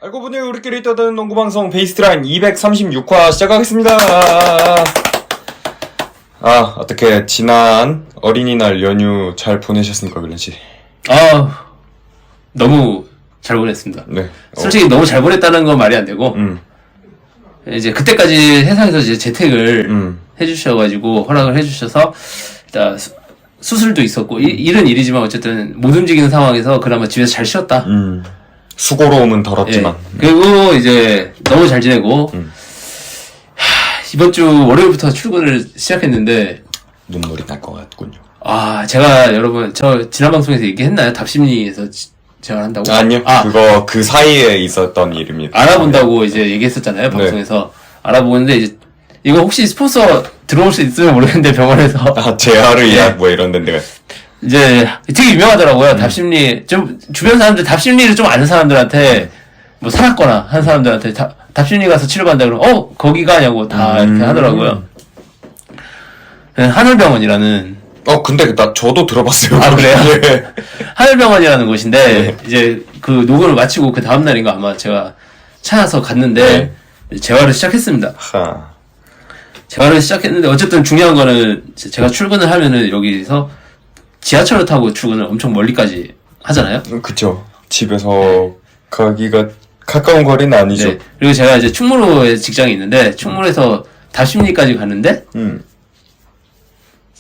알고 보니 우리끼리 떠드는 농구방송 베이스라인 236화 시작하겠습니다. 어떻게 지난 어린이날 연휴 잘 보내셨습니까, 글렌씨? 너무 잘 보냈습니다. 네. 솔직히 너무 잘 보냈다는 건 말이 안 되고, 이제 그때까지 회사에서 이제 재택을 해주셔가지고, 허락을 해주셔서, 일단 수술도 있었고, 일은 일이지만 어쨌든 못 움직이는 상황에서 그나마 집에서 잘 쉬었다. 수고로움은 덜었지만. 예. 그리고 이제 너무 잘 지내고, 이번 주 월요일부터 출근을 시작했는데, 눈물이 날 것 같군요. 제가 여러분, 저 지난 방송에서 얘기했나요? 답심리에서 제가 한다고? 아니요. 그거 그 사이에 있었던 일입니다. 알아본다고 이제 얘기했었잖아요, 방송에서. 알아보는데, 이제, 이거 혹시 스폰서 들어올 수 있으면 모르겠는데, 병원에서. 재활을 예약 뭐 이런 데가. 이제 되게 유명하더라고요. 답심리. 좀, 주변 사람들, 답심리를 좀 아는 사람들한테, 뭐 살았거나 한 사람들한테 답심리 가서 치료받는다 그러면, 거기가 냐고 다 이렇게 하더라고요. 하늘병원이라는. 근데 저도 들어봤어요. 그래요? 예. 하늘병원이라는 곳인데, 이제 그 녹음을 마치고 그 다음날인가 아마 제가 찾아서 갔는데, 재활을 시작했습니다. 재활을 시작했는데, 어쨌든 중요한 거는 제가 출근을 하면은 여기서 지하철을 타고 출근을 엄청 멀리까지 하잖아요? 그쵸. 집에서 가기가 가까운 거리는 아니죠. 네. 그리고 제가 이제 충무로에 직장이 있는데, 충무로에서 답심리까지 가는데,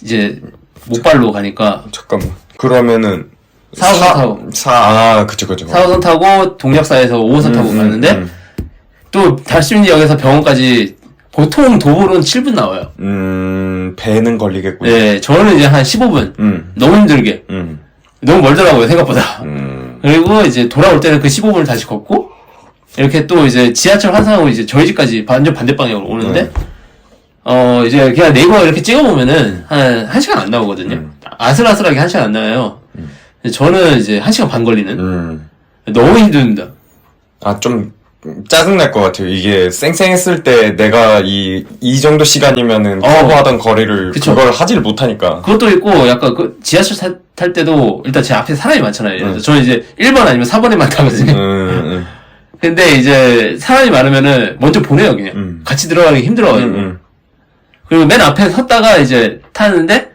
이제 목발로 가니까. 잠깐만. 그러면은 4호선 타고. 그쵸. 4호선 타고 동력사에서 5호선 타고 가는데, 또 답심리역에서 병원까지 보통 도보로는 7분 나와요. 배는 걸리겠군요. 네, 저는 이제 한 15분. 너무 힘들게. 너무 멀더라고요, 생각보다. 그리고 이제 돌아올 때는 그 15분을 다시 걷고, 이렇게 또 이제 지하철 환승하고 이제 저희 집까지 완전 반대 방향으로 오는데, 이제 그냥 네이버 이렇게 찍어보면은 한 1시간 안 나오거든요. 아슬아슬하게 1시간 안 나와요. 저는 이제 1시간 반 걸리는. 너무 힘듭니다. 좀 짜증날 것 같아요. 이게 쌩쌩했을 때 내가 이 정도 시간이면은 커버하던 거리를 그쵸. 그걸 하지를 못하니까. 그것도 있고, 약간 그 지하철 탈 때도 일단 제 앞에 사람이 많잖아요. 저는 이제 1번 아니면 4번에만 타거든요. 근데 이제 사람이 많으면은 먼저 보내요, 그냥. 같이 들어가기 힘들어가지고. 그리고 맨 앞에 섰다가 이제 타는데,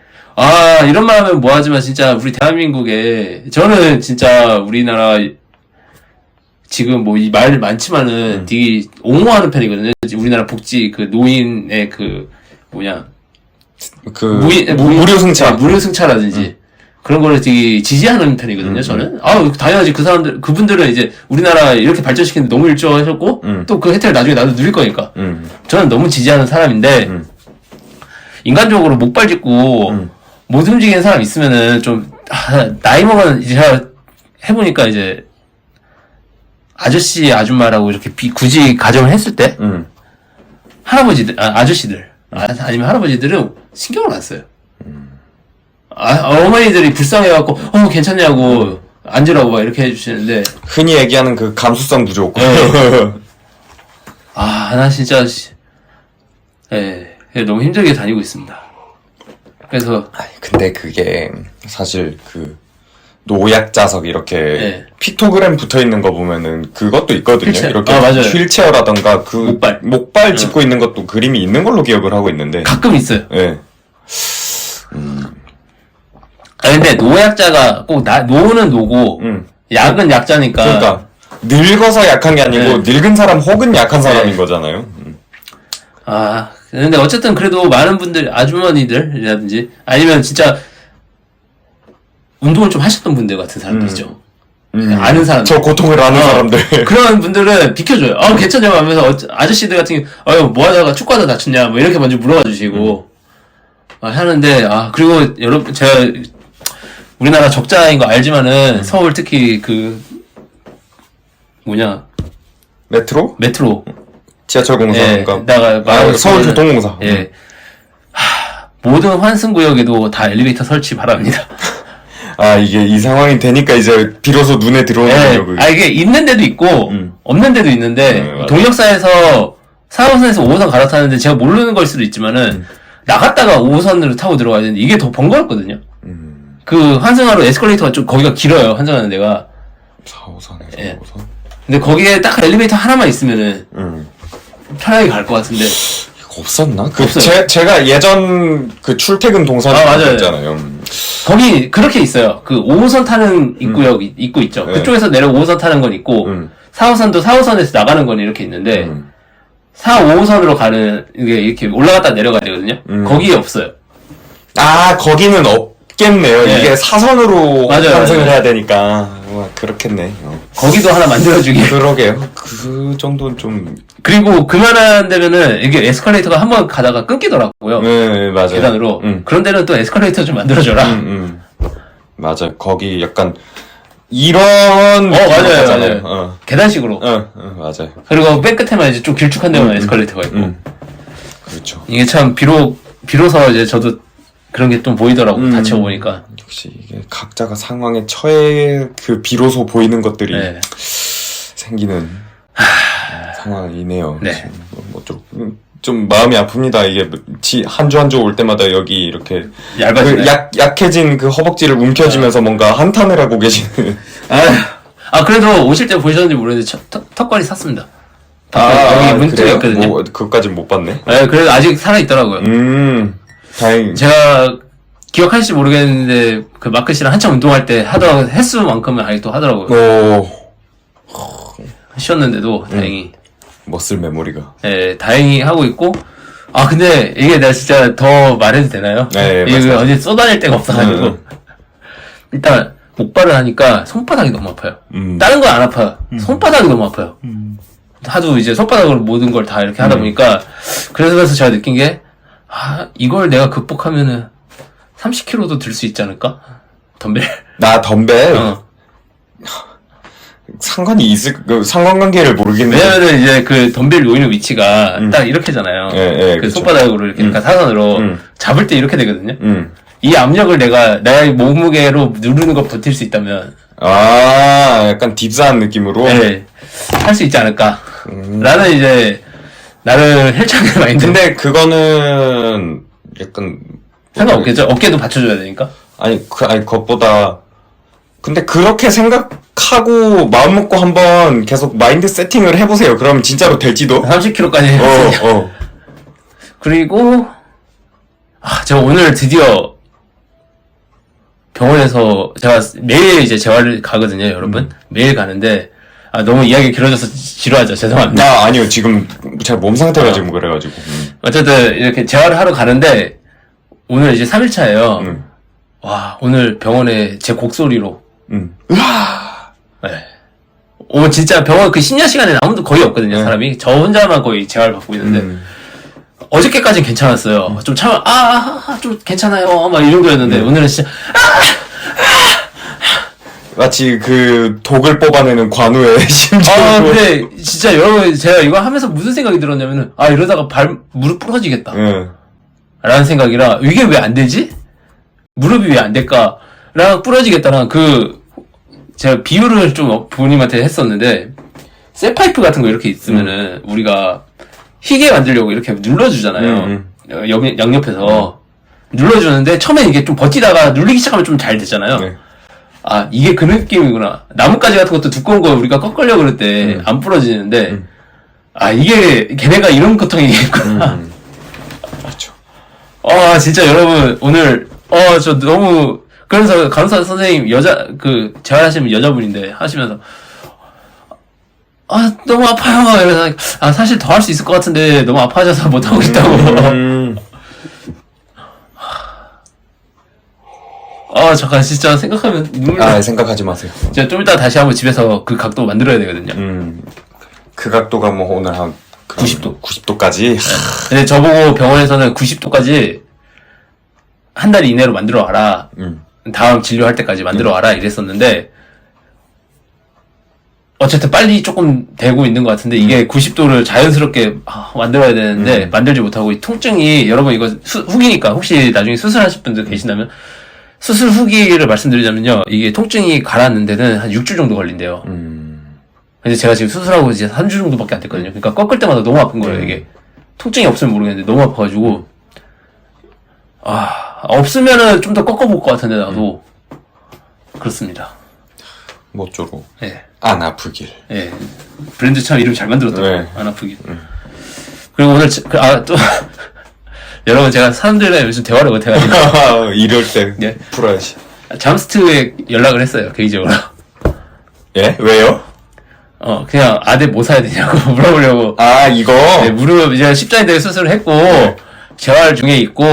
이런 말 하면 뭐하지만 진짜 우리 대한민국에, 저는 진짜 우리나라, 지금 뭐 이 말 많지만은 되게 옹호하는 편이거든요. 우리나라 복지, 노인의 무료 승차. 무료 승차라든지. 그런 거를 되게 지지하는 편이거든요, 저는. 당연하지. 그분들은 이제 우리나라 이렇게 발전시키는데 너무 일조하셨고, 또 그 혜택을 나중에 나도 누릴 거니까. 저는 너무 지지하는 사람인데, 인간적으로 목발 짚고, 못 움직이는 사람 있으면은 좀, 나이 먹은, 이제 제가 해보니까 이제, 아저씨, 아줌마라고 이렇게 굳이 가정을 했을 때, 할아버지들, 아저씨들, 아니면 할아버지들은 신경을 안 써요. 어머니들이 불쌍해갖고, 괜찮냐고, 앉으라고 막 이렇게 해주시는데. 흔히 얘기하는 그 감수성 부족. 나 진짜, 너무 힘들게 다니고 있습니다. 그래서. 근데 그게, 사실 노약자석 이렇게 픽토그램 붙어 있는 거 보면은 그것도 있거든요. 휠체어. 이렇게 맞아요. 휠체어라던가 목발 응. 짚고 있는 것도 그림이 있는 걸로 기억을 하고 있는데. 가끔 있어요. 예. 근데 노약자가 꼭 노는 노고, 약은 약자니까. 그러니까 늙어서 약한 게 아니고 늙은 사람 혹은 약한 사람인 거잖아요. 근데 어쨌든 그래도 많은 분들, 아주머니들이라든지, 아니면 진짜, 운동을 좀 하셨던 분들 같은 사람들이죠. 아는 사람들. 저 고통을 아는 사람들. 그런 분들은 비켜줘요. 괜찮냐고 하면서, 아저씨들 같은 경우, 뭐 하다가 축구하다 다쳤냐, 뭐 이렇게 먼저 물어봐 주시고, 하는데, 그리고 여러분, 제가, 우리나라 적자인 거 알지만은, 서울 특히 메트로? 지하철 공사인가? 서울교통공사. 모든 환승구역에도 다 엘리베이터 설치 바랍니다. 이게 이 상황이 되니까 이제 비로소 눈에 들어오는군요. 그게. 이게 있는 데도 있고, 없는 데도 있는데, 동력사에서 4호선에서 5호선 갈아타는데 제가 모르는 걸 수도 있지만은, 나갔다가 5호선으로 타고 들어가야 되는데, 이게 더 번거롭거든요. 환승하러 에스컬레이터가 좀 거기가 길어요, 환승하는 데가. 4호선에서 예. 5호선? 근데 거기에 딱 엘리베이터 하나만 있으면은 편하게 갈 것 같은데 이거 없었나? 없어요. 제가 예전 그 출퇴근 동선 맞아요. 있잖아요. 거기 그렇게 있어요. 그 5호선 타는 입구역 입구 있죠. 네. 그쪽에서 내려 5호선 타는 건 있고 4호선도 4호선에서 나가는 건 이렇게 있는데 4, 5호선으로 가는 이게 이렇게 올라갔다 내려가야 되거든요. 거기에 없어요. 아, 거기는 없겠네요. 네. 이게 사선으로 맞아요, 환승을 맞아요. 해야 되니까. 와, 그렇겠네. 거기도 하나 만들어주기. 그러게요. 그 정도는 좀. 그리고 그만한 데면은 이게 에스컬레이터가 한번 가다가 끊기더라고요. 네, 맞아요. 계단으로. 그런 데는 또 에스컬레이터 좀 만들어줘라. 맞아요. 거기 약간 이런 맞아요, 거잖아요. 맞아요. 계단식으로. 맞아요. 그리고 맨 끝에만 이제 좀 길쭉한 데만 에스컬레이터가 있고. 그렇죠. 이게 참 비로소 이제 저도 그런 게 좀 보이더라고. 다쳐보니까. 역시 이게 각자가 상황에 처해 그 비로소 보이는 것들이 네. 생기는 상황이네요. 네. 좀 마음이 아픕니다. 이게 한 주 한 주 올 때마다 여기 이렇게 얇아지네. 약해진 그 허벅지를 움켜쥐면서 뭔가 한탄을 하고 계시는. 그래도 오실 때 보셨는지 모르겠는데 턱걸이 샀습니다. 여기 문짝에 그래요? 있거든요. 그것까진 못 봤네. 네, 그래도 아직 살아있더라고요. 다행. 제가 기억하실지 모르겠는데 그 마크 씨랑 한참 운동할 때 하던 횟수만큼은 아직도 하더라고요. 쉬었는데도 다행히. 머슬 메모리가. 네, 다행히 하고 있고. 근데 이게 내가 진짜 더 말해도 되나요? 네, 이게 어디 쏘다닐 데가 없어가지고. 일단 목발을 하니까 손바닥이 너무 아파요. 다른 건 안 아파요. 손바닥이 너무 아파요. 하도 이제 손바닥으로 모든 걸 다 이렇게 하다 보니까 그래서 제가 느낀 게 이걸 내가 극복하면은 30kg도 들 수 있지 않을까? 덤벨. 덤벨? 상관이 상관관계를 모르겠는데. 왜냐면은 이제 그 덤벨 놓이는 위치가 딱 이렇게잖아요. 그 그쵸. 손바닥으로 이렇게 약간 사선으로 잡을 때 이렇게 되거든요. 이 압력을 나의 몸무게로 누르는 거 버틸 수 있다면. 약간 딥스한 느낌으로? 네. 할 수 있지 않을까. 라는 이제, 나를 헬창의 마인드. 근데 그거는 약간. 상관없겠죠? 어깨도 받쳐줘야 되니까. 아니, 그것보다. 근데 그렇게 생각하고 마음 먹고 한번 계속 마인드 세팅을 해보세요. 그러면 진짜로 될지도. 30kg까지 했어요. 그리고, 제가 오늘 드디어 병원에서 제가 매일 이제 재활을 가거든요, 여러분. 매일 가는데, 너무 이야기 길어져서 지루하죠. 죄송합니다. 아니요. 지금 제가 몸 상태가 지금 그래가지고. 어쨌든 이렇게 재활을 하러 가는데, 오늘 이제 3일차예요. 와, 오늘 병원에 제 곡소리로. 네. 진짜 병원 그 심야 시간에 아무도 거의 없거든요, 사람이. 저 혼자만 거의 재활 받고 있는데. 어저께까진 괜찮았어요. 좀 참아, 좀 괜찮아요. 막 이 정도였는데, 오늘은 진짜, 마치 그 독을 뽑아내는 관우의 심정으로. 근데 진짜 여러분, 제가 이거 하면서 무슨 생각이 들었냐면은, 이러다가 무릎 부러지겠다. 라는 생각이라, 이게 왜 안 되지? 무릎이 왜 안 될까? 랑 부러지겠다랑 제가 비유를 좀 부모님한테 했었는데, 쇠파이프 같은 거 이렇게 있으면은, 우리가 희게 만들려고 이렇게 눌러주잖아요. 양옆에서. 눌러주는데, 처음에 이게 좀 버티다가 누르기 시작하면 좀 잘 되잖아요. 네. 이게 그 느낌이구나. 나뭇가지 같은 것도 두꺼운 거 우리가 꺾으려고 그럴 때 안 부러지는데, 이게 걔네가 이런 고통이겠구나. 그렇죠. 진짜 여러분, 오늘, 저 너무, 그래서 간호사 선생님, 재활하시는 여자분인데, 하시면서, 너무 아파요. 이러면서, 사실 더 할 수 있을 것 같은데, 너무 아파져서 못하고 있다고. 잠깐, 진짜 생각하면 눈물 생각하지 마세요. 제가 좀 이따 다시 한번 집에서 그 각도 만들어야 되거든요. 그 각도가 뭐 오늘 한 90도. 90도까지? 근데 저보고 병원에서는 90도까지 한 달 이내로 만들어 와라. 다음 진료할 때까지 만들어 와라. 이랬었는데, 어쨌든 빨리 조금 되고 있는 것 같은데, 이게 90도를 자연스럽게 만들어야 되는데, 만들지 못하고, 이 통증이, 여러분 이거 후기니까, 혹시 나중에 수술하실 분들 계신다면, 수술 후기를 말씀드리자면요, 이게 통증이 가라앉는 데는 한 6주 정도 걸린대요. 근데 제가 지금 수술하고 이제 3주 정도밖에 안 됐거든요. 그러니까 꺾을 때마다 너무 아픈 거예요, 이게. 통증이 없으면 모르겠는데, 너무 아파가지고, 없으면은 좀 더 꺾어볼 것 같은데, 나도. 그렇습니다. 모쪼로. 예. 안 아프길. 예. 브랜드 참 이름 잘 만들었더라고요. 네. 안 아프길. 그리고 오늘, 또, 여러분 제가 사람들이랑 요즘 대화를 못해가지고. 이럴 때 예. 풀어야지. 잠스트에 연락을 했어요, 개인적으로. 예? 왜요? 그냥 아대 뭐 사야 되냐고 물어보려고. 아, 이거? 네, 무릎 이제 십자인대 대회 수술을 했고, 재활 중에 있고,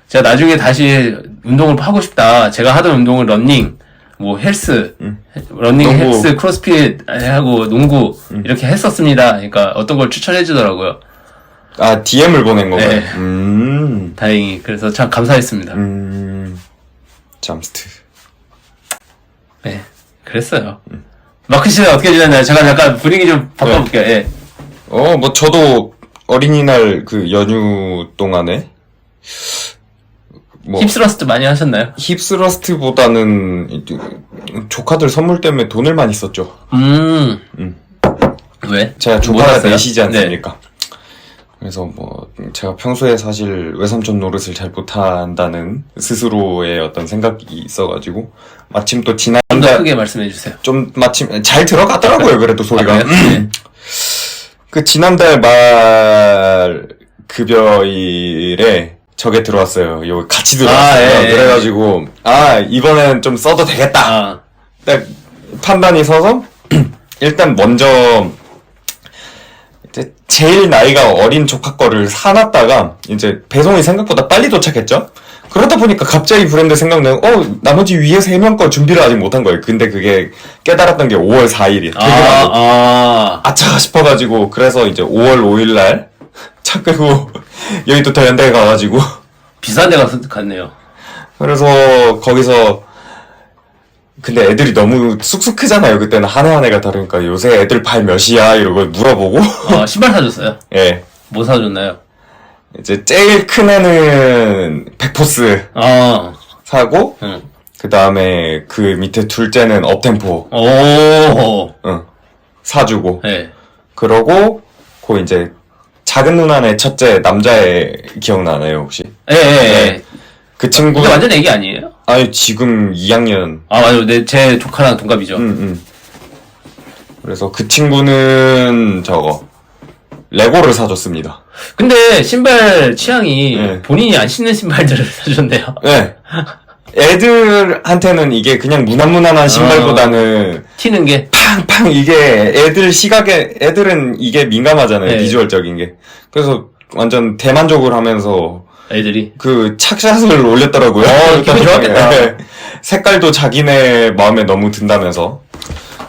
제가 나중에 다시 운동을 하고 싶다. 제가 하던 운동은 러닝, 뭐 헬스, 러닝, 농구. 헬스, 크로스핏 하고 농구 이렇게 했었습니다. 그러니까 어떤 걸 추천해 주더라고요. 아, DM을 보낸 건가요? 네. 다행히. 그래서 참 감사했습니다. 잠스트. 네. 그랬어요. 마크 씨는 어떻게 지냈나요? 제가 잠깐 분위기 좀 바꿔볼게요. 예. 뭐, 저도 어린이날 그 연휴 동안에, 뭐, 힙스러스트 많이 하셨나요? 힙스러스트보다는 이제 조카들 선물 때문에 돈을 많이 썼죠. 왜? 제가 뭐 조카가 샀어요? 넷이지 않습니까? 그래서 뭐, 제가 평소에 사실 외삼촌 노릇을 잘 못한다는 스스로의 어떤 생각이 있어가지고, 마침 또 좀 더 지난달, 크게 말씀해 주세요. 좀 마침 잘 들어갔더라고요. 그래도 소리가. 그래요? 그 지난달 말 급여일에 저게 들어왔어요. 여기 같이 들어왔어요. 예. 그래가지고 이번엔 좀 써도 되겠다. 딱 판단이 서서 일단 먼저 이제 제일 나이가 어린 조카 거를 사놨다가 이제 배송이 생각보다 빨리 도착했죠. 그러다 보니까 갑자기 브랜드 생각나요. 나머지 위에 3명 거 준비를 아직 못한 거예요. 근데 그게 깨달았던 게 5월 4일이에요. 아차 싶어가지고, 그래서 이제 5월 5일날 차 끌고 여기 또 더현대에 가가지고. 비싼 데 갔네요. 그래서 거기서, 근데 애들이 너무 쑥쑥 크잖아요. 그때는 한 해 한 해가 다르니까 요새 애들 발 몇이야? 이러고 물어보고. 신발 사줬어요? 예. 뭐 사줬나요? 이제 제일 큰 애는 백포스 사고, 그 다음에 그 밑에 둘째는 업템포 사주고, 네. 그러고 그 이제 작은 누나네 첫째 남자애 기억나나요 혹시? 예. 그 친구 이게 완전 애기 아니에요? 아니 지금 2학년. 맞아요. 제 조카랑 동갑이죠. 그래서 그 친구는 저거 레고를 사줬습니다. 근데 신발 취향이 네. 본인이 안 신는 신발들을 사줬네요. 네. 애들한테는 이게 그냥 무난무난한 신발보다는 튀는 게. 팡팡 이게 애들 시각에 애들은 이게 민감하잖아요. 네. 비주얼적인 게. 그래서 완전 대만족을 하면서 애들이. 그 착샷을 올렸더라고요. 기분 좋았겠다. 네. 색깔도 자기네 마음에 너무 든다면서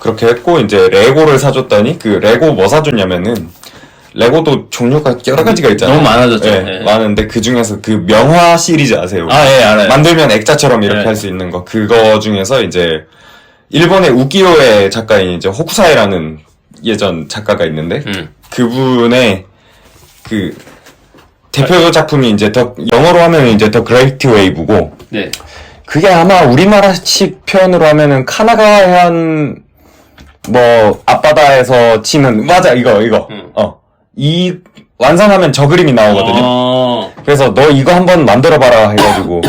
그렇게 했고 이제 레고를 사줬더니 그 레고 뭐 사줬냐면은 레고도 종류가 여러 가지가 있잖아요. 너무 많아졌죠. 네, 네. 많은데 그 중에서 그 명화 시리즈 아세요? 예, 알아요. 만들면 액자처럼 이렇게 네. 할 수 있는 거. 그거 중에서 이제 일본의 우키요의 작가인 이제 호쿠사이라는 예전 작가가 있는데 그분의 그 대표 작품이 이제 영어로 하면 이제 더 그레이트 웨이브고 네. 그게 아마 우리나라식 표현으로 하면은 카나가 해안 뭐 앞바다에서 치는 맞아 이거 이 완성하면 저 그림이 나오거든요. 그래서 너 이거 한번 만들어봐라 해가지고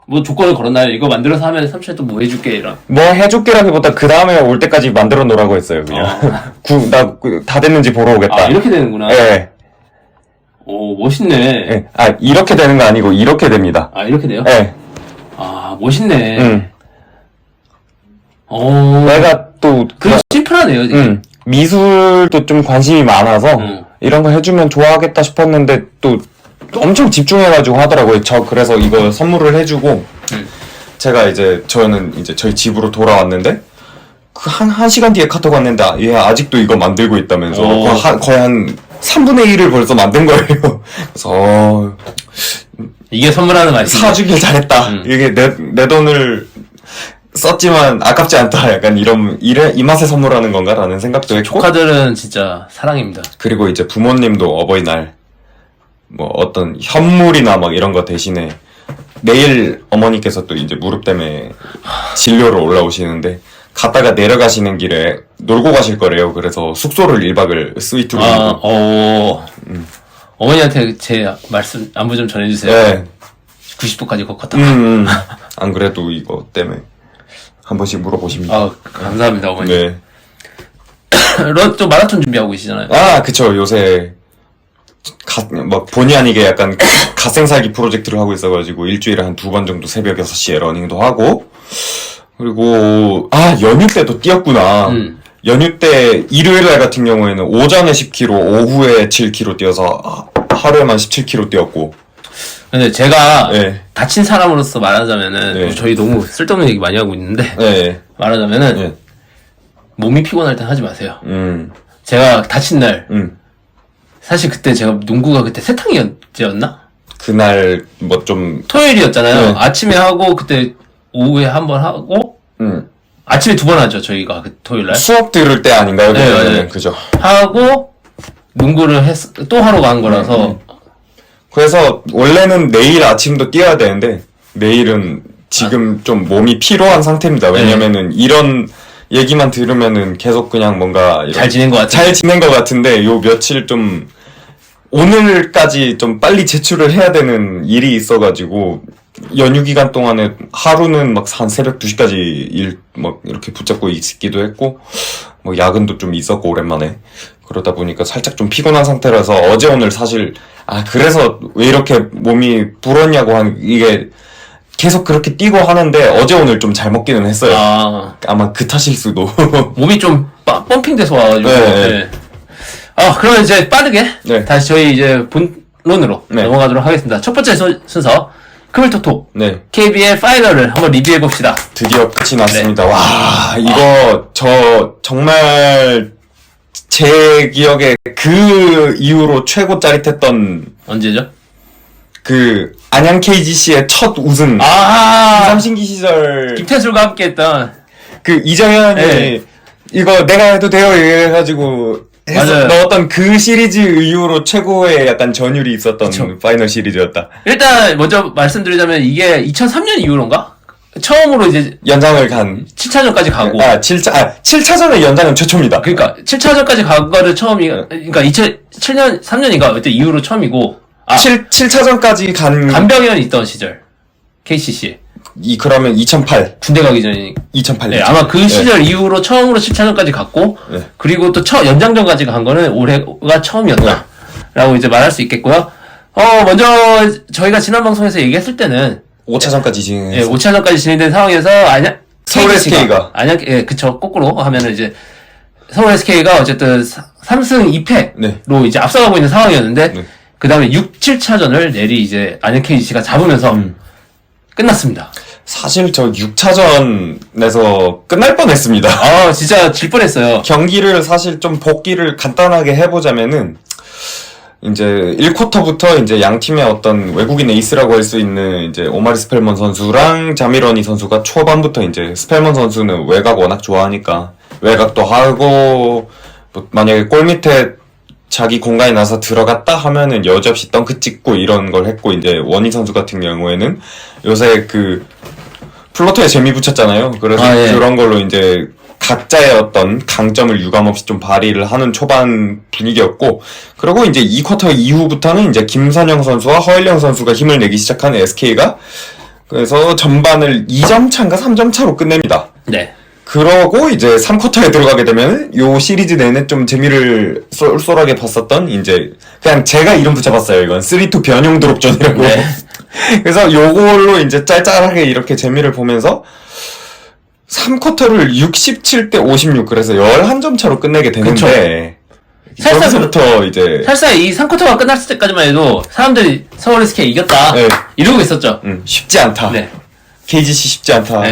뭐 조건을 걸었나요? 이거 만들어서 하면 삼촌이 또 뭐 해줄게 이런. 뭐 해줄게라기보다 그 다음에 올 때까지 만들어 놓으라고 했어요 그냥. 나 다 됐는지 보러 오겠다. 이렇게 되는구나. 네. 오 멋있네. 네. 이렇게 되는 거 아니고 이렇게 됩니다. 이렇게 돼요? 네. 멋있네. 내가 또 심플하네요. 미술도 좀 관심이 많아서 이런 거 해주면 좋아하겠다 싶었는데 또 엄청 집중해가지고 하더라고요. 그래서 이거 선물을 해주고 제가 저는 이제 저희 집으로 돌아왔는데 그 한 시간 뒤에 카톡 왔는데 얘 아직도 이거 만들고 있다면서 거의 한 3분의 1을 벌써 만든 거예요. 그래서 이게 선물하는 맛이 사주길 잘했다. 이게 내 돈을 썼지만 아깝지 않다. 약간 이 맛에 선물하는 건가라는 생각도 했고. 조카들은 진짜 사랑입니다. 그리고 이제 부모님도 어버이날 뭐 어떤 현물이나 막 이런 거 대신에 내일 어머니께서 또 이제 무릎 때문에 진료를 올라오시는데 갔다가 내려가시는 길에 놀고 가실 거래요. 그래서 숙소를 1박을 스위트로 어머니한테 제 말씀 안부 좀 전해주세요. 네. 90도까지 걷었다. 안 그래도 이거 때문에 한 번씩 물어보십니다. 아, 감사합니다, 어머니. 네. 또 마라톤 준비하고 계시잖아요. 아, 그쵸. 요새, 막, 본의 아니게 약간, 갓생살기 프로젝트를 하고 있어가지고, 일주일에 한 2번 정도 새벽 6시에 러닝도 하고, 그리고, 연휴 때도 뛰었구나. 연휴 때, 일요일 날 같은 경우에는 오전에 10km, 오후에 7km 뛰어서, 하루에만 17km 뛰었고. 근데 제가, 네. 다친 사람으로서 말하자면은, 네. 저희 너무 쓸데없는 얘기 많이 하고 있는데, 네. 말하자면은, 네. 몸이 피곤할 땐 하지 마세요. 음. 제가 다친 날, 음. 사실 그때 제가 농구가 그때 세 탕이었나? 그날, 뭐 좀, 토요일이었잖아요. 네. 아침에 하고, 그때 오후에 한 번 하고, 아침에 2번 하죠, 저희가, 그 토요일날. 수업 들을 때 아닌가요? 네, 그러면은? 네. 그죠. 하고, 농구를 또 하러 간 거라서, 그래서 원래는 내일 아침도 뛰어야 되는데 내일은 지금 좀 몸이 피로한 상태입니다. 왜냐면은 이런 얘기만 들으면은 계속 그냥 뭔가 잘 지낸 것 같아요. 잘 지낸 것 같은데 요 며칠 좀 오늘까지 좀 빨리 제출을 해야 되는 일이 있어가지고 연휴 기간 동안에 하루는 막 한 새벽 2시까지 일 막 이렇게 붙잡고 있기도 했고 뭐 야근도 좀 있었고 오랜만에 그러다 보니까 살짝 좀 피곤한 상태라서 어제 오늘 사실 그래서 왜 이렇게 몸이 불었냐고 이게 계속 그렇게 뛰고 하는데 어제 오늘 좀 잘 먹기는 했어요. 아마 그 탓일 수도. 몸이 좀 펌핑돼서 와가지고. 네. 네. 그러면 이제 빠르게 네. 다시 저희 이제 본론으로 네. 넘어가도록 하겠습니다. 첫 번째 순서 크밀토톡 네. KBL 파이널을 한번 리뷰해 봅시다. 드디어 끝이 났습니다. 와, 이거 저 정말 제 기억에 그 이후로 최고 짜릿했던 언제죠? 그 안양 KGC의 첫 우승. 삼신기 시절 김태술과 함께했던 그 이정현이 네. 이거 내가 해도 돼요 이래가지고 해서 넣었던 그 시리즈 이후로 최고의 약간 전율이 있었던 그쵸. 파이널 시리즈였다. 일단 먼저 말씀드리자면 이게 2003년 이후로인가? 처음으로 이제 연장을 간 7차전까지 가고 7차전의 연장은 최초입니다. 그러니까 7차전까지 간 거를 그러니까 2007년 3년인가 그때 이후로 처음이고 7차전까지 간 간병현이 있던 시절 KCC 그러면 2008 군대 가기 전에 2008년 네, 아마 그 시절 이후로 처음으로 7차전까지 갔고 그리고 또 연장전까지 간 거는 올해가 처음이었다 라고 이제 말할 수 있겠고요. 먼저 저희가 지난 방송에서 얘기했을 때는 5차전까지 진행했어요. 네, 5차전까지 진행된 상황에서 서울 SK가 그쵸 거꾸로 하면은 이제 서울 SK가 어쨌든 3승 2패로 이제 앞서가고 있는 상황이었는데 그 다음에 6, 7차전을 내리 이제 안양 KGC가 잡으면서 끝났습니다. 사실 저 6차전에서 끝날 뻔했습니다. 진짜 질 뻔했어요. 경기를 사실 좀 복기를 간단하게 해보자면은 이제 1쿼터부터 이제 양 팀의 어떤 외국인 에이스라고 할 수 있는 이제 오마리 스펠먼 선수랑 자미러니 선수가 초반부터 이제 스펠먼 선수는 외곽 워낙 좋아하니까 외곽도 하고 뭐 만약에 골 밑에 자기 공간에 나서 들어갔다 하면은 여지없이 덩크 찍고 이런 걸 했고 이제 원희 선수 같은 경우에는 요새 그 플로터에 재미 붙였잖아요. 그래서 그런 걸로 이제 각자의 어떤 강점을 유감없이 좀 발휘를 하는 초반 분위기였고 그리고 이제 2쿼터 이후부터는 이제 김선영 선수와 허일영 선수가 힘을 내기 시작한 SK가 그래서 전반을 2점 차인가 3점 차로 끝냅니다. 네. 그러고 이제 3쿼터에 들어가게 되면 요 시리즈 내내 좀 재미를 쏠쏠하게 봤었던 이제 그냥 제가 이름 붙여봤어요. 이건 3-2 변형 드롭전이라고. 네. 그래서 요걸로 이제 짤짤하게 이렇게 재미를 보면서 3쿼터를 67대 56 그래서 11점 차로 끝내게 되는데 여기서부터 이제 사실상 이 3쿼터가 끝났을 때까지만 해도 사람들이 서울 SK 이겼다 이러고 있었죠. 쉽지 않다. KGC 쉽지 않다.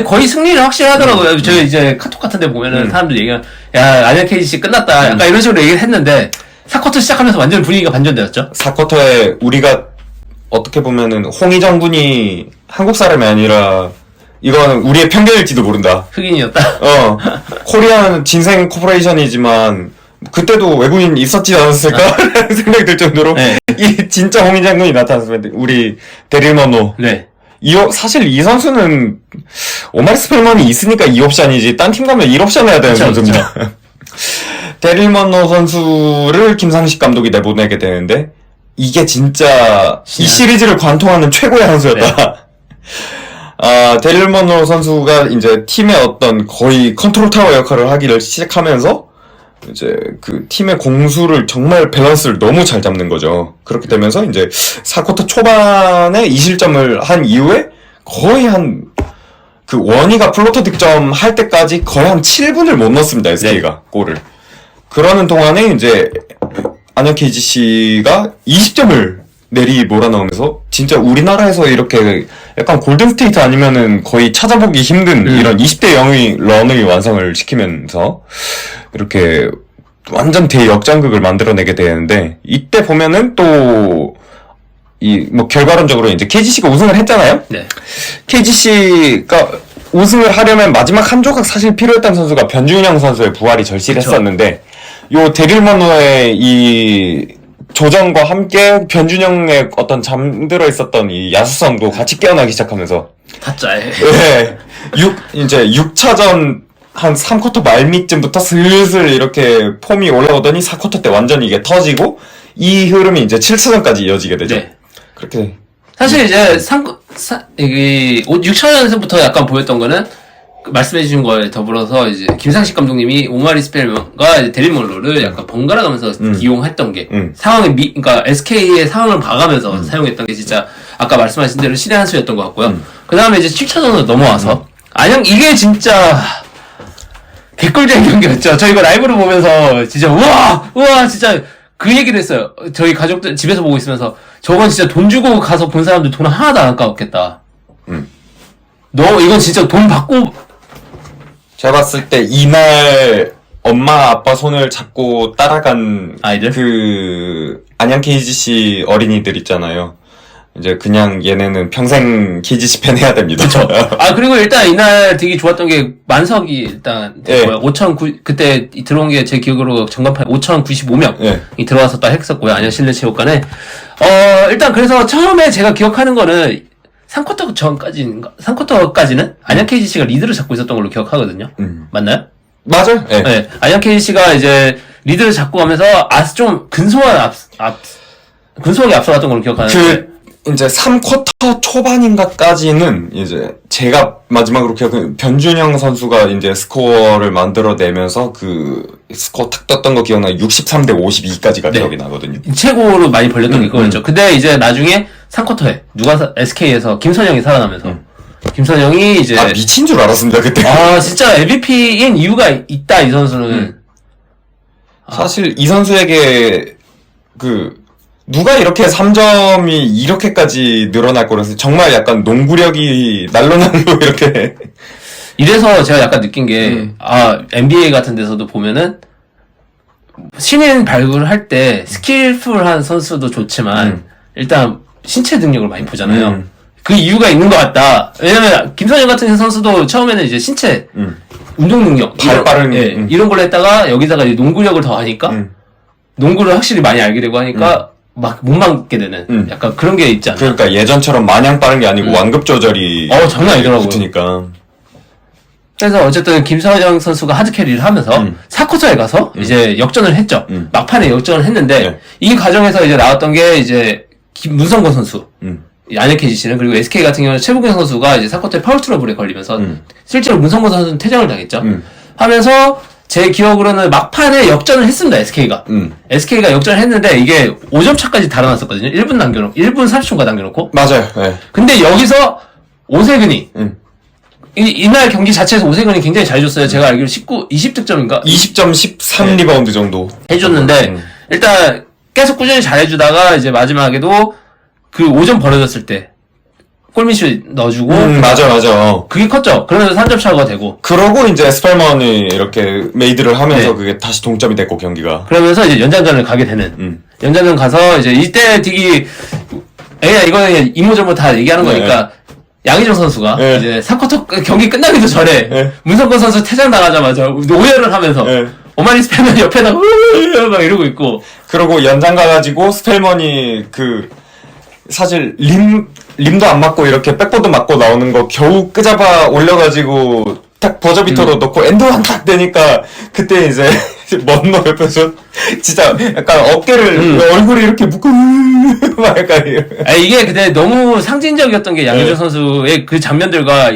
거의 승리를 확실히 하더라고요. 저희 이제 카톡 같은 데 보면은 사람들 얘기가 야 안양 KGC 끝났다 약간 이런 식으로 얘기를 했는데 4쿼터 시작하면서 완전 분위기가 반전되었죠. 4쿼터에 우리가 어떻게 보면은 홍희정 군이 한국 사람이 아니라 이건 우리의 편견일지도 모른다. 흑인이었다. 코리안 진생 코퍼레이션이지만 그때도 외국인 있었지 않았을까? 라는 생각이 들 정도로 이 진짜 홍희정 군이 나타났습니다. 우리 데릴머노. 사실 이 선수는 오마리 스펠먼이 있으니까 2옵션이지 딴 팀 가면 1옵션 해야 되는 선수입니다. 데릴 먼로 선수를 김상식 감독이 내보내게 되는데 이게 진짜 이 시리즈를 관통하는 최고의 한 수였다. 데릴 먼로 선수가 이제 팀의 어떤 거의 컨트롤 타워 역할을 하기를 시작하면서 이제 그 팀의 공수를 정말 밸런스를 너무 잘 잡는 거죠. 그렇게 되면서 이제 4쿼터 초반에 2실점을 한 이후에 거의 그 원희가 플로터 득점 할 때까지 거의 한 7분을 못 넣었습니다, SK가 골을. 그러는 동안에 이제 안양 KGC가 20점을 내리 몰아넣으면서 진짜 우리나라에서 이렇게 약간 골든스테이트 아니면은 거의 찾아보기 힘든 이런 20대 0의 런의 완성을 시키면서 이렇게 완전 대역전극을 만들어내게 되는데, 이때 보면은 또 결과론적으로 이제 KGC가 우승을 했잖아요? 네. KGC가 우승을 하려면 마지막 한 조각 사실 필요했던 선수가 변준영 선수의 부활이 절실했었는데, 요 데빌먼호의 이 조정과 함께 변준영의 어떤 잠들어 있었던 이 야수성도 같이 깨어나기 시작하면서 타짜에. 네. 이제 6차전 한 3쿼터 말미쯤부터 슬슬 이렇게 폼이 올라오더니 4쿼터 때 완전히 이게 터지고, 이 흐름이 이제 7차전까지 이어지게 되죠. 네. 그렇게. 사실 이제 6차전에서부터 약간 보였던 거는 말씀해주신 거에 더불어서 이제 김상식 감독님이 오마리 스펠먼과 데릴 먼로를 약간 번갈아 가면서 이용했던 게 그러니까 SK의 상황을 봐가면서 사용했던 게 진짜 아까 말씀하신 대로 신의 한 수였던 것 같고요. 그 다음에 이제 7차전으로 넘어와서 안양 이게 진짜 개꿀잼 경기였죠. 저 이거 라이브로 보면서 진짜 우와 진짜 그 얘기를 했어요. 저희 가족들 집에서 보고 있으면서 저건 진짜 돈 주고 가서 본 사람들 돈 하나도 안 아까웠겠다. 이건 진짜 돈 받고. 제가 봤을 때 이날 엄마 아빠 손을 잡고 따라간 아이들? 그 안양 KGC 어린이들 있잖아요. 이제 그냥 얘네는 평생 KGC 팬 해야 됩니다. 그리고 일단 이날 되게 좋았던 게 만석이 일단 예. 그때 들어온 게 제 기억으로 전간판 5,095명이 들어와서 딱 했었고요. 안양 실내체육관에. 일단 그래서 처음에 제가 기억하는 거는 3쿼터까지는 안양 KGC가 리드를 잡고 있었던 걸로 기억하거든요. 맞나요? 맞아요. 네. 네. 안양 KGC가 이제 리드를 잡고 가면서 좀 근소하게 앞서갔던 걸로 기억하는데. 이제 3쿼터 초반인가까지는 이제 제가 마지막으로 기억하는 변준영 선수가 이제 스코어를 만들어내면서 그 스코어 탁 떴던 거 기억나요? 63대 52까지가 기억이 나거든요. 최고로 많이 벌렸던 게 그거였죠. 근데 이제 나중에 3쿼터에 SK에서 김선영이 살아나면서 김선영이 이제 미친 줄 알았습니다 그때. 진짜 MVP인 이유가 있다 이 선수는. 사실 이 선수에게 누가 이렇게 3점이 이렇게까지 늘어날 거라서 정말 약간 농구력이 날로 이렇게. 이래서 제가 약간 느낀 게, NBA 같은 데서도 보면은, 신인 발굴을 할 때 스킬풀한 선수도 좋지만, 일단 신체 능력을 많이 보잖아요. 그 이유가 있는 것 같다. 왜냐면, 김선영 같은 선수도 처음에는 이제 신체, 운동 능력, 발 빠른, 이런 걸로 했다가, 여기다가 이제 농구력을 더 하니까, 농구를 확실히 많이 알게 되고 하니까, 막 못 막게 되는 약간 그런 게 있지 않나. 그러니까 예전처럼 마냥 빠른 게 아니고 완급 조절이 장난 아니더라고요. 붙으니까. 그래서 어쨌든 김선영 선수가 하드캐리를 하면서 4쿼터에 가서 이제 역전을 했죠. 막판에 역전을 했는데 이 과정에서 이제 나왔던 게 이제 문성권 선수, 안양 KGC는, 그리고 SK 같은 경우는 최부경 선수가 이제 4쿼터에 파울 트러블에 걸리면서 실제로 문성권 선수는 퇴장을 당했죠. 하면서 제 기억으로는 막판에 역전을 했습니다, SK가. SK가 역전을 했는데 이게 5점 차까지 달아났었거든요. 1분 30초가 남겨놓고. 맞아요. 네. 근데 여기서 오세근이 이날 경기 자체에서 오세근이 굉장히 잘해줬어요. 제가 알기로 20득점인가? 20점 13 리바운드 정도 해줬는데 일단 계속 꾸준히 잘해주다가 이제 마지막에도 그 5점 벌어졌을 때 골밑슛 넣어주고. 맞아. 그게 컸죠. 그러면서 3점 차가 되고. 그러고 이제 스펠먼이 이렇게 메이드를 하면서 네. 그게 다시 동점이 됐고, 경기가. 그러면서 이제 연장전을 가게 되는. 연장전 가서 이제 이때 되게, 이거는 이모저모 다 얘기하는 거니까. 양희정 선수가 이제 3쿼터 경기 끝나기도 전에 문성권 선수 퇴장 나가자마자 오열을 하면서 오마리 스펠먼 옆에다 막 이러고 있고. 그러고 연장 가가지고 스펠먼이 사실 림도 안 맞고 이렇게 백보드 맞고 나오는 거 겨우 끄잡아 올려가지고 딱 버저비터도 넣고 엔드원 딱 되니까 그때 이제 먼너 옆에서 진짜 약간 어깨를 얼굴이 이렇게 묶고 막 약간 이게 근데 너무 상징적이었던 게 양의조 선수의 그 장면들과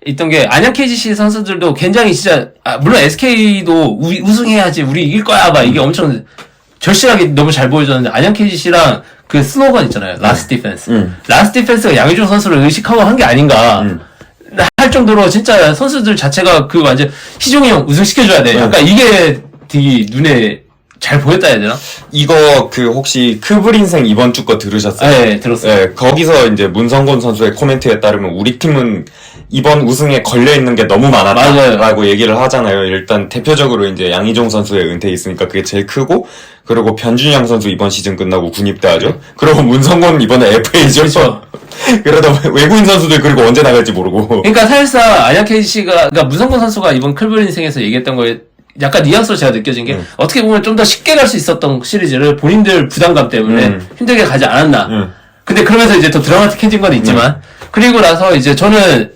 있던 게 안양 KGC 선수들도 굉장히 진짜 물론 SK도 우승해야지 우리 이길 거야 막 이게 엄청 절실하게 너무 잘 보여줬는데 안양 KGC랑 그 슬로건 있잖아요. 라스트 디펜스. 라스트 디펜스가 양의조 선수를 의식하고 한 게 아닌가 할 정도로 진짜 선수들 자체가 그 완전 희종이 형 우승시켜줘야 돼. 약간 이게 되게 눈에 잘 보였다 해야 되나? 이거 혹시 크브린생 이번 주 거 들으셨어요? 네, 들었어요. 네, 거기서 이제 문성곤 선수의 코멘트에 따르면 우리 팀은 이번 우승에 걸려있는 게 너무 많았다라고 얘기를 하잖아요. 일단 대표적으로 이제 양희종 선수의 은퇴 있으니까 그게 제일 크고, 그리고 변준영 선수 이번 시즌 끝나고 군입대하죠. 그리고 문성곤 이번에 FA죠. 그렇죠. 그러다 외국인 선수들 그리고 언제 나갈지 모르고. 그러니까 사실상 안양 KGC가 그러니까 문성곤 선수가 이번 클브린생에서 얘기했던 거에 약간 뉘앙스로 제가 느껴진 게 어떻게 보면 좀 더 쉽게 갈 수 있었던 시리즈를 본인들 부담감 때문에 힘들게 가지 않았나. 근데 그러면서 이제 더 드라마틱해진 건 있지만 그리고 나서 이제 저는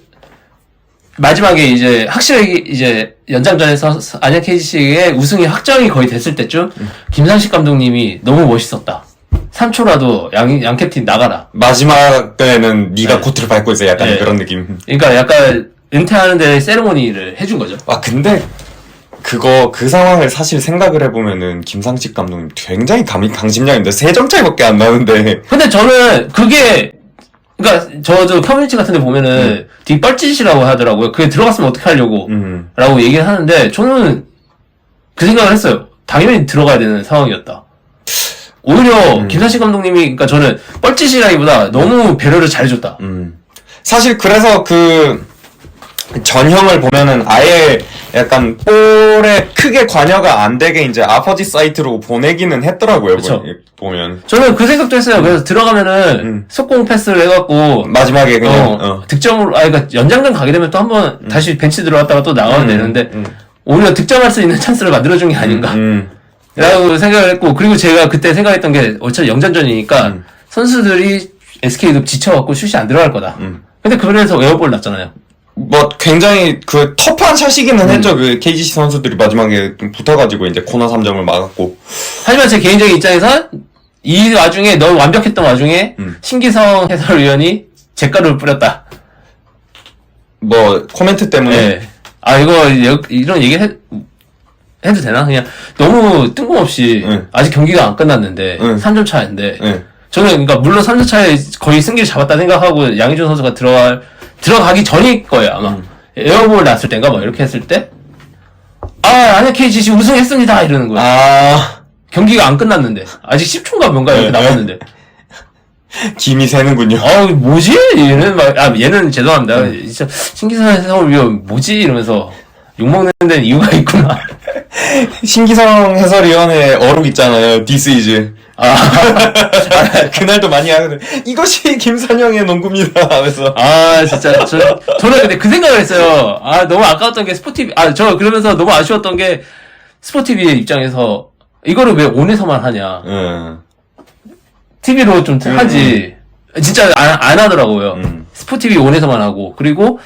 마지막에 이제 확실하게 이제 연장전에서 안양 KGC의 우승이 확정이 거의 됐을 때쯤 김상식 감독님이 너무 멋있었다. 3초라도 양캡틴 나가라. 마지막에는 네가 코트를 밟고 있어 약간 그런 느낌. 그러니까 약간 은퇴하는데 세레모니를 해준 거죠. 근데 그 상황을 사실 생각을 해보면은, 김상식 감독님 굉장히 강심장인데, 3점 차이밖에 안 나는데. 근데 저는 그게, 그니까, 저도 커뮤니티 같은 데 보면은, 되게 뻘짓이라고 하더라고요. 그게 들어갔으면 어떻게 하려고, 라고 얘기를 하는데, 저는 그 생각을 했어요. 당연히 들어가야 되는 상황이었다. 오히려, 김상식 감독님이, 그니까 저는 뻘짓이라기보다 너무 배려를 잘해줬다. 사실 그래서 전형을 보면은 아예 약간 볼에 크게 관여가 안 되게 이제 아퍼지 사이트로 보내기는 했더라고요. 그쵸. 보면. 저는 그 생각도 했어요. 그래서 들어가면은 속공 패스를 해갖고 마지막에 그냥 득점으로 그러니까 연장전 가게 되면 또 한번 다시 벤치 들어갔다가 또 나가면 되는데 오히려 득점할 수 있는 찬스를 만들어준 게 아닌가. 라고 생각을 했고 그리고 제가 그때 생각했던 게 어차피 영전전이니까 선수들이 SK도 지쳐갖고 슛이 안 들어갈 거다. 근데 그래서 에어볼 났잖아요. 굉장히 터프한 샷이기는 했죠. KGC 선수들이 마지막에 좀 붙어가지고 이제 코너 3점을 막았고. 하지만 제 개인적인 입장에서 이 와중에 너무 완벽했던 와중에 신기성 해설위원이 잿가루를 뿌렸다. 코멘트 때문에. 네. 이런 얘기 해도 되나? 그냥 너무 뜬금없이 아직 경기가 안 끝났는데 3점 차인데 저는 그러니까 물론 3점 차에 거의 승기를 잡았다 생각하고 양희준 선수가 들어가기 전일 거예요 아마. 에어볼 났을 때인가 이렇게 했을 때 안양 KGC 우승했습니다 이러는 거예요. 경기가 안 끝났는데 아직 10초인가 뭔가 이렇게 남았는데 김이 새는군요. 뭐지? 얘는 죄송합니다. 진짜 신기성 해설위원 뭐지? 이러면서 욕먹는 데는 이유가 있구나. 신기성 해설위원의 어록 있잖아요. This is. 그날도 많이 하거든. 이것이 김선영의 농구입니다. 하면서. 진짜. 저는 근데 그 생각을 했어요. 너무 아까웠던 게 스포티비. 저 그러면서 너무 아쉬웠던 게 스포티비의 입장에서 이거를 왜 온에서만 하냐. TV로 좀 하지. 진짜 안 하더라고요. 스포티비 온에서만 하고. 그리고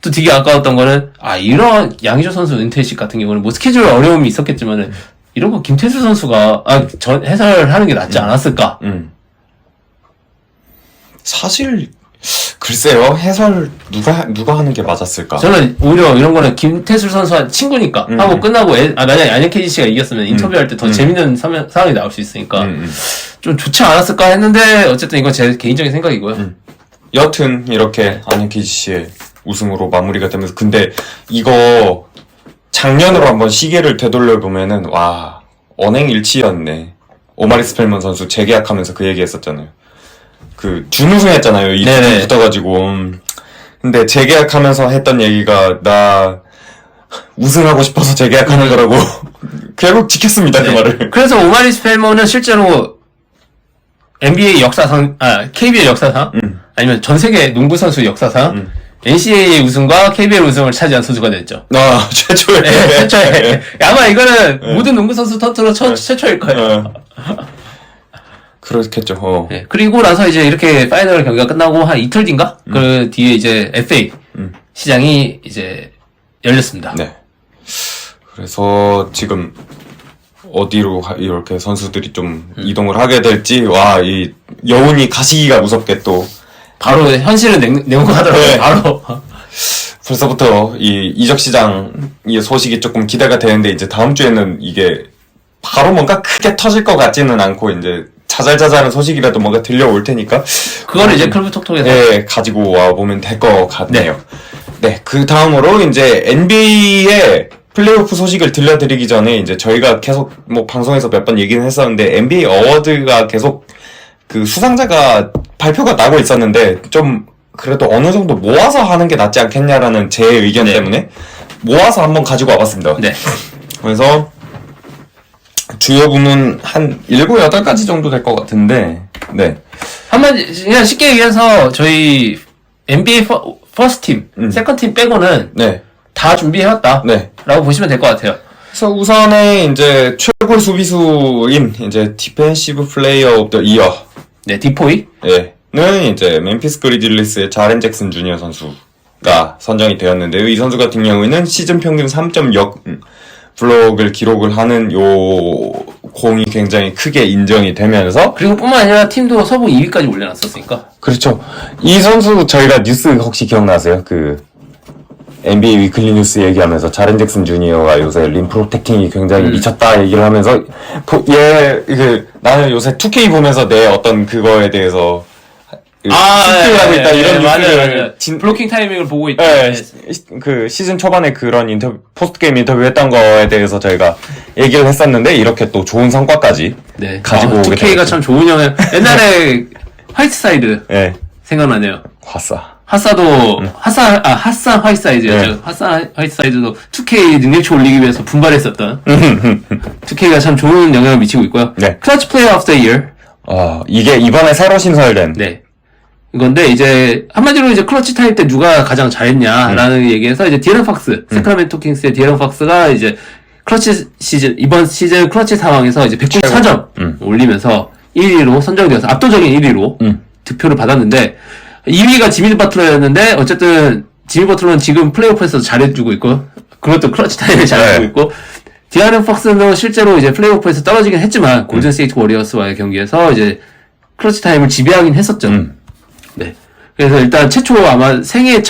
또 되게 아까웠던 거는 이런 양희조 선수 은퇴식 같은 경우는 스케줄 어려움이 있었겠지만은 이런 거 김태수 선수가 해설하는 게 낫지 않았을까? 사실 글쎄요, 해설 누가 하는 게 맞았을까? 저는 오히려 이런 거는 김태수 선수와 친구니까 하고 끝나고 만약에 안양 KGC가 이겼으면 인터뷰할 때 더 재밌는 상황이 나올 수 있으니까 좀 좋지 않았을까 했는데 어쨌든 이건 제 개인적인 생각이고요. 여튼 이렇게 안양 KGC의 우승으로 마무리가 되면서 근데 이거 작년으로 한번 시계를 되돌려보면은 언행일치였네. 오마리 스펠먼 선수 재계약하면서 그 얘기했었잖아요. 준우승했잖아요. 이 팀 붙어가지고. 근데 재계약하면서 했던 얘기가 나 우승하고 싶어서 재계약하는 거라고. 결국 지켰습니다. 그 말을. 그래서 오마리 스펠먼은 실제로 NBA 역사상, KBL 역사상, 아니면 전 세계 농구 선수 역사상, NCAA 우승과 KBL 우승을 차지한 선수가 됐죠. 최초에. 최초에. 아마 이거는 모든 농구 선수 터트로 최초일 거예요. 그렇겠죠. 네, 그리고 나서 이제 이렇게 파이널 경기가 끝나고 한 이틀 뒤인가? 그 뒤에 이제 FA 시장이 이제 열렸습니다. 네. 그래서 지금 어디로 이렇게 선수들이 좀 이동을 하게 될지, 와, 이 여운이 가시기가 무섭게 또. 바로 현실을 내고 가더라고요. 네. 바로. 벌써부터 이 이적 시장 이 소식이 조금 기대가 되는데, 이제 다음 주에는 이게 바로 뭔가 크게 터질 것 같지는 않고, 이제 자잘자잘한 소식이라도 뭔가 들려올 테니까. 그거를 이제 클럽 톡톡에서. 네, 가지고 와보면 될 것 같네요. 네, 그 다음으로 이제 NBA의 플레이오프 소식을 들려드리기 전에 이제 저희가 계속 뭐 방송에서 몇 번 얘기는 했었는데, NBA 어워드가 계속 그 수상자가 발표가 나고 있었는데, 좀 그래도 어느 정도 모아서 하는 게 낫지 않겠냐라는 제 의견 때문에 모아서 한번 가지고 와봤습니다. 네. 그래서 주요 부문 한 7, 8가지 정도 될 것 같은데, 네. 한마디, 그냥 쉽게 얘기해서 저희 NBA 퍼스트 팀, 세컨드 팀 빼고는 네. 다 준비해왔다. 네. 라고 보시면 될 것 같아요. 그래서 우선에 이제 최고 수비수인 이제 디펜시브 플레이어 오브 더 이어. 네, 디포이. 예. 는 이제 멤피스 그리즐리스의 자렌 잭슨 주니어 선수가 선정이 되었는데요. 이 선수 같은 경우에는 시즌 평균 3.0 블록을 기록을 하는 요 공이 굉장히 크게 인정이 되면서, 그리고 뿐만 아니라 팀도 서부 2위까지 올려놨었으니까. 그렇죠. 이 선수 저희가 뉴스 혹시 기억나세요? 그 NBA 위클리 뉴스 얘기하면서 자렌 잭슨 주니어가 요새 림 프로텍팅이 굉장히 미쳤다 얘기를 하면서, 나는 요새 2K 보면서 내 어떤 그거에 대해서 스틸을 하고 있다 이런 맞아요. 블로킹 타이밍을 보고 있다. 그 시즌 초반에 그런 포스트 게임 인터뷰 했던 거에 대해서 저희가 얘기를 했었는데, 이렇게 또 좋은 성과까지 네. 가지고 오게 2K가 참 좋은 영향. 옛날에 화이트사이드 예. 생각나네요. 화싸도 핫산 화이트사이드였죠. 네. 핫산 화이트사이드도 2K 능력치 올리기 위해서 분발했었던 2K가 참 좋은 영향을 미치고 있고요. 네. 클러치 플레이어 오브 더 이어. 이게 이번에 새로 신설된. 네. 이건데 이제 한마디로 이제 클러치 타임 때 누가 가장 잘했냐라는 얘기에서 이제 디에런 팍스, 세크라멘토 킹스의 디에런 팍스가 이제 클러치 이번 시즌 클러치 상황에서 이제 194점 올리면서 1위로 선정되어서 압도적인 1위로 득표를 받았는데, 2위가 지미 버틀러였는데 어쨌든 지미 버틀러는 지금 플레이오프에서 잘해주고 있고, 그것도 클러치 타임에 잘해주고 있고, 디에런 팍스는 실제로 이제 플레이오프에서 떨어지긴 했지만 골든 스테이트 워리어스와의 경기에서 이제 클러치 타임을 지배하긴 했었죠. 네. 그래서 일단 최초 아마 생애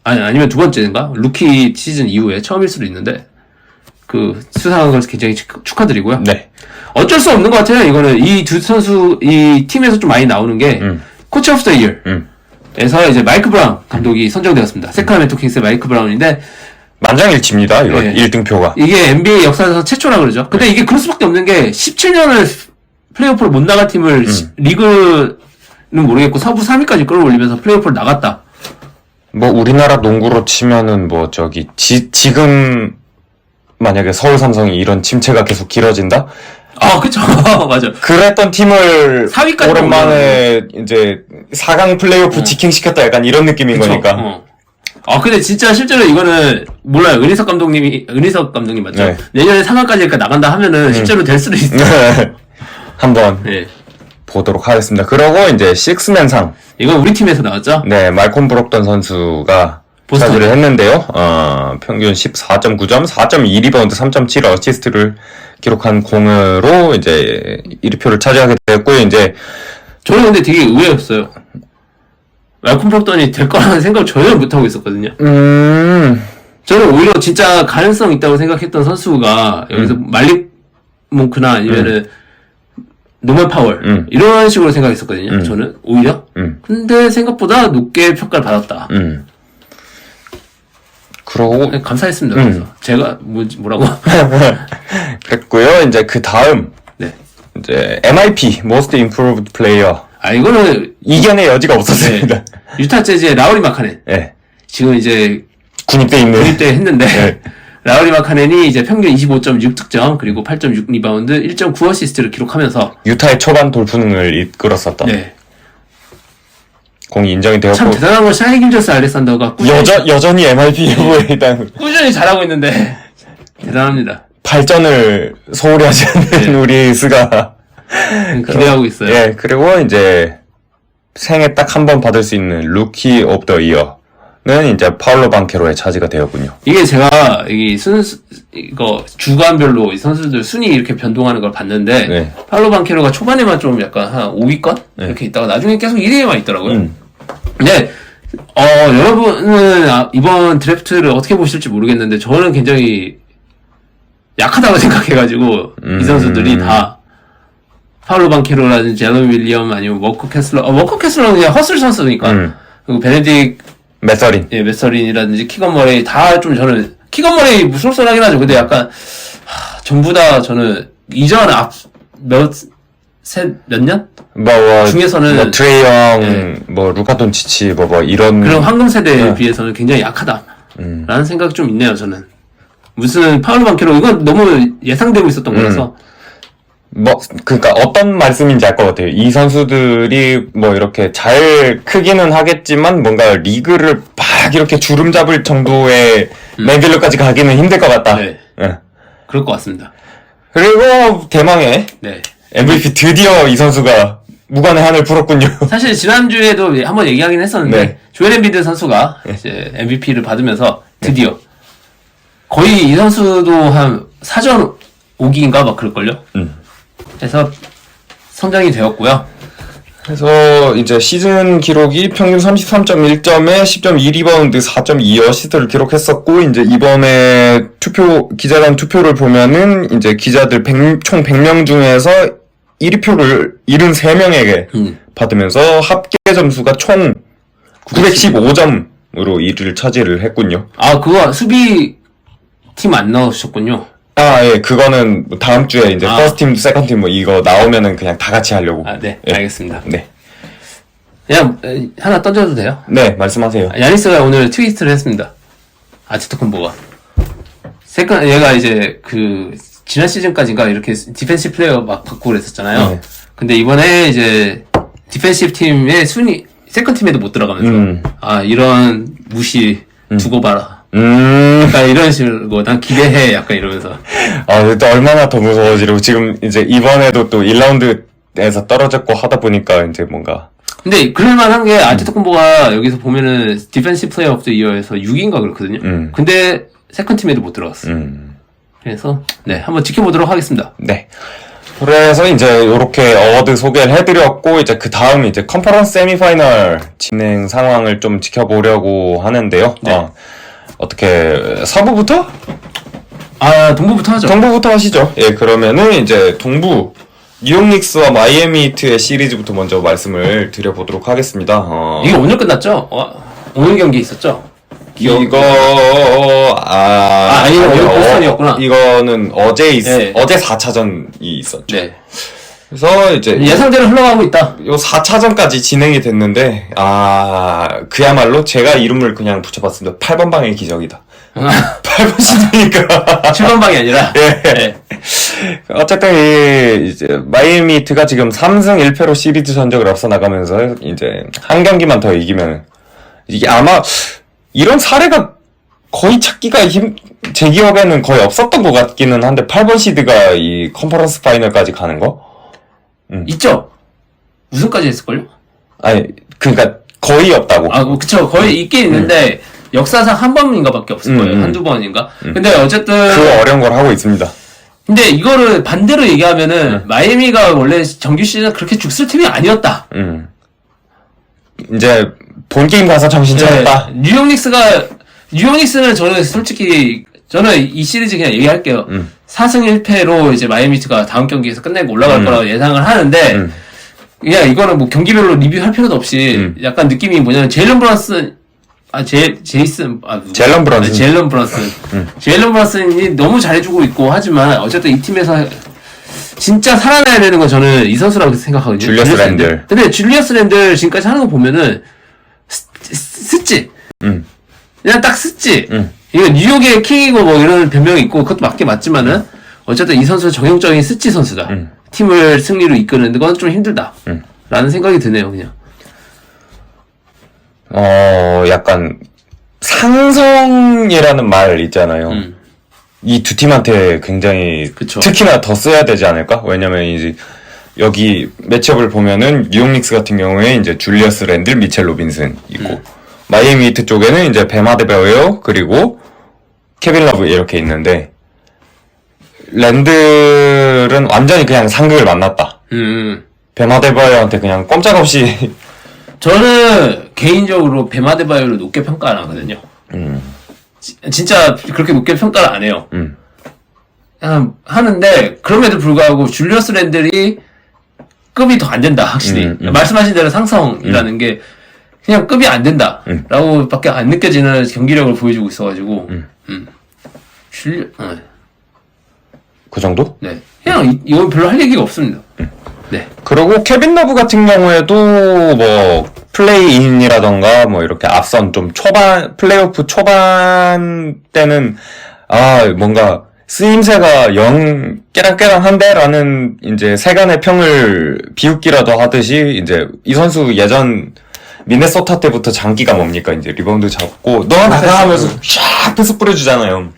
아니면 두 번째인가? 루키 시즌 이후에 처음일 수도 있는데, 그, 수상한 걸 굉장히 축하드리고요. 네. 어쩔 수 없는 것 같아요. 이거는 이 두 선수, 이 팀에서 좀 많이 나오는 게, 코치 오브 더 이어. 에서 이제 마이크 브라운 감독이 선정되었습니다. 세크라멘토 킹스의 마이크 브라운인데, 만장일치입니다, 이거. 네. 1등표가. 이게 NBA 역사에서 최초라 그러죠. 근데 이게 그럴 수밖에 없는 게, 17년을 플레이오프를 못 나간 팀을 리그는 모르겠고 서부 3위까지 끌어올리면서 플레이오프를 나갔다. 뭐 우리나라 농구로 치면은 뭐 지금 만약에 서울 삼성이 이런 침체가 계속 길어진다? 그쵸. 맞아. 그랬던 팀을 4위까지 오랜만에 이제 4강 플레이오프 직행시켰다, 약간 이런 느낌인 그쵸. 거니까. 근데 진짜 실제로 이거는 몰라요. 은희석 감독님 맞죠? 네. 내년에 4강까지 나간다 하면은 실제로 될 수도 있어요. 한번 네. 보도록 하겠습니다. 그러고 이제 식스맨상. 이건 우리 팀에서 나왔죠? 네, 말콤 브록던 선수가 보스턴. 차지를 했는데요. 평균 14.9점, 4.2리바운드, 3.7 어시스트를 기록한 공으로 이제 1위표를 차지하게 됐고요. 이제 저는 근데 되게 의외였어요. 말콤 브록던이 될 거라는 생각을 전혀 못하고 있었거든요. 저는 오히려 진짜 가능성 있다고 생각했던 선수가 여기서 말릭 몽크나 아니면은 노멀 파월 이런 식으로 생각했었거든요. 저는 오히려. 근데 생각보다 높게 평가를 받았다. 그러고 감사했습니다. 그래서 제가 뭐라고 그랬고요. 이제 그 다음 네. 이제 MIP Most Improved Player 이거는 이견의 여지가 없었습니다. 네. 유타 재즈의 라우리 마카넨. 네. 지금 이제 군입대 있는. 군입대 했는데 네. 라우리 마카넨이 이제 평균 25.6득점 그리고 8.6 리바운드 1.9 어시스트를 기록하면서 유타의 초반 돌풍을 이끌었었던. 네. 공이 인정이 되었고. 참 대단한 건 샤이 길저스 알렉산더가 여전히 MIP 후보에 일단 꾸준히 잘하고 있는데 대단합니다. 발전을 소홀히 하지 않는 우리 스가 기대하고 있어요. 예, 그리고 이제 생애 딱 한 번 받을 수 있는 루키 오브 더 이어 이제 파울로 방케로의 차지가 되었군요. 이게 제가 이거 주간별로 이 선수들 순위 이렇게 변동하는 걸 봤는데 네. 파울로 방케로가 초반에만 좀 약간 한 5위권 이렇게 있다가 나중에 계속 1위에만 있더라고요. 근데 여러분은 이번 드래프트를 어떻게 보실지 모르겠는데 저는 굉장히 약하다고 생각해가지고 이 선수들이 다 파울로 방케로라든지 제런 윌리엄 아니면 워커 캐슬러는 그냥 허슬 선수니까 그리고 베네딕 메서린. 예, 메서린이라든지 키건 머레이 다 좀 저는 키건 머레이 무쏠쏠하긴 하죠. 근데 약간 전부 다 저는 이전 몇 년? 중에서는 뭐 트레이영, 뭐 루카 돈치치, 뭐 이런 그런 황금 세대에 비해서는 굉장히 약하다라는 생각이 좀 있네요. 저는 무슨 파울로 방케로 이건 너무 예상되고 있었던 거라서 그러니까 어떤 말씀인지 알 것 같아요. 이 선수들이 뭐 이렇게 잘 크기는 하겠지만 뭔가 리그를 막 이렇게 주름 잡을 정도의 레벨로까지 가기는 힘들 것 같다. 네. 예. 그럴 것 같습니다. 그리고 대망의 네. MVP 드디어 이 선수가 무관의 한을 풀었군요. 사실 지난주에도 한번 얘기하긴 했었는데 네. 조엘 엠비드 선수가 이제 MVP를 받으면서 드디어 거의 이 선수도 한 사전 5기인가 막 그럴걸요? 그래서 선정이 되었고요. 그래서 이제 시즌 기록이 평균 33.1점에 10.2리바운드, 4.2어시스트를 기록했었고, 이제 이번에 기자단 투표를 보면은 이제 기자들 총 100명 중에서 1위표를 73명에게 받으면서 합계 점수가 총 915점으로 1위를 차지를 했군요. 아, 그거 수비 팀 안 넣으셨군요. 예, 그거는 다음 주에 이제 퍼스트 팀, 세컨드 팀 뭐 이거 나오면은 그냥 다 같이 하려고. 네, 예. 알겠습니다. 네. 그냥 하나 던져도 돼요? 네, 말씀하세요. 야니스가 오늘 트위스트를 했습니다. 아치토쿤보가. 얘가 이제 지난 시즌까지인가 이렇게 디펜시브 플레이어 막 받고 그랬었잖아요. 네. 근데 이번에 이제 디펜시브 팀의 순위, 세컨드 팀에도 못 들어가면서 이런 무시 두고 봐라. 약간 이런 식으로 난 기대해 약간 이러면서 또 얼마나 더 무서워지려고 지금 이제 이번에도 또 1라운드에서 떨어졌고 하다 보니까 이제 뭔가 근데 그럴만한 게 아티토쿤보가 여기서 보면은 디펜시브 플레이어 오브 더 이어에서 6위인가 그렇거든요. 근데 세컨드 팀에도 못 들어갔어. 그래서 네 한번 지켜보도록 하겠습니다. 네. 그래서 이제 요렇게 어워드 소개를 해드렸고 이제 그 다음 이제 컨퍼런스 세미파이널 진행 상황을 좀 지켜보려고 하는데요. 네. 어떻게 서부부터? 동부부터 하죠. 동부부터 하시죠. 예, 그러면은 이제 동부 뉴욕 닉스와 마이애미 히트의 시리즈부터 먼저 말씀을 드려보도록 하겠습니다. 이게 오늘 끝났죠? 오늘 경기 있었죠? 이거 아니요, 오늘 보스턴이었구나. 이거는 어제 네. 어제 4차전이 있었죠. 네. 그래서 이제 예상대로 흘러가고 있다. 요 4차전까지 진행이 됐는데 그야말로 제가 이름을 그냥 붙여봤습니다. 8번 방의 기적이다. 8번 시드니까 7번 방이 아니라. 예. 네. 어쨌든 이제 마이애미 히트가 지금 3승 1패로 시리즈 전적을 앞서 나가면서 이제 한 경기만 더 이기면 이게 아마 이런 사례가 거의 찾기가 제 기억에는 거의 없었던 것 같기는 한데 8번 시드가 이 컨퍼런스 파이널까지 가는 거? 있죠? 우승까지 했을걸요? 아니 그러니까 거의 없다고. 그쵸. 거의 있긴 있는데 역사상 한 번인가 밖에 없을 거예요. 한두 번인가. 근데 어쨌든 그 어려운 걸 하고 있습니다. 근데 이거를 반대로 얘기하면은 마이애미가 원래 정규 시즌 그렇게 죽쓸 팀이 아니었다. 이제 본 게임 가서 정신 차렸다. 뉴욕 닉스는 저는 솔직히 이 시리즈 그냥 얘기할게요. 4승 1패로 이제 마이애미가 다음 경기에서 끝내고 올라갈 거라고 예상을 하는데 그냥 이거는 뭐 경기별로 리뷰할 필요도 없이 약간 느낌이 뭐냐면 제일런 브런슨이 너무 잘해주고 있고 하지만 어쨌든 이 팀에서 진짜 살아나야 되는 건 저는 이 선수라고 생각하거든요. 줄리어스 랜들. 근데 줄리어스 랜들 지금까지 하는 거 보면은 스치. 그냥 딱 스치. 이거 뉴욕의 킹이고 뭐 이런 변명이 있고 그것도 맞지만은 어쨌든 이 선수는 정형적인 스치 선수다. 팀을 승리로 이끄는 건 좀 힘들다. 라는 생각이 드네요, 그냥. 약간 상성이라는 말 있잖아요. 이 두 팀한테 굉장히 그쵸. 특히나 더 써야 되지 않을까? 왜냐면 이제 여기 매치업을 보면은 뉴욕 닉스 같은 경우에 이제 줄리어스 랜들, 미첼 로빈슨 있고 마이애미 히트 쪽에는 이제 뱀 아데바요 그리고 케빈 러브 이렇게 있는데 랜들은 완전히 그냥 상극을 만났다. 뱀 아데바요한테 그냥 꼼짝없이 저는 개인적으로 뱀 아데바요를 높게 평가 안 하거든요. 진짜 그렇게 높게 평가를 안 해요. 그냥 하는데 그럼에도 불구하고 줄리어스 랜들이 급이 더 안 된다 확실히. 말씀하신 대로 상성이라는 게 그냥 급이 안 된다라고 밖에 안 느껴지는 경기력을 보여주고 있어가지고 그 정도? 네. 그냥 이건 별로 할 얘기가 없습니다. 네. 그리고 케빈 러브 같은 경우에도 뭐 플레이인이라던가 뭐 이렇게 앞선 좀 초반 플레이오프 초반 때는 뭔가 쓰임새가 영 깨랑깨랑한데라는 이제 세간의 평을 비웃기라도 하듯이 이제 이 선수 예전 미네소타 때부터 장기가 뭡니까? 이제 리바운드 잡고 너 나가 하면서 샥 패스 뿌려주잖아요.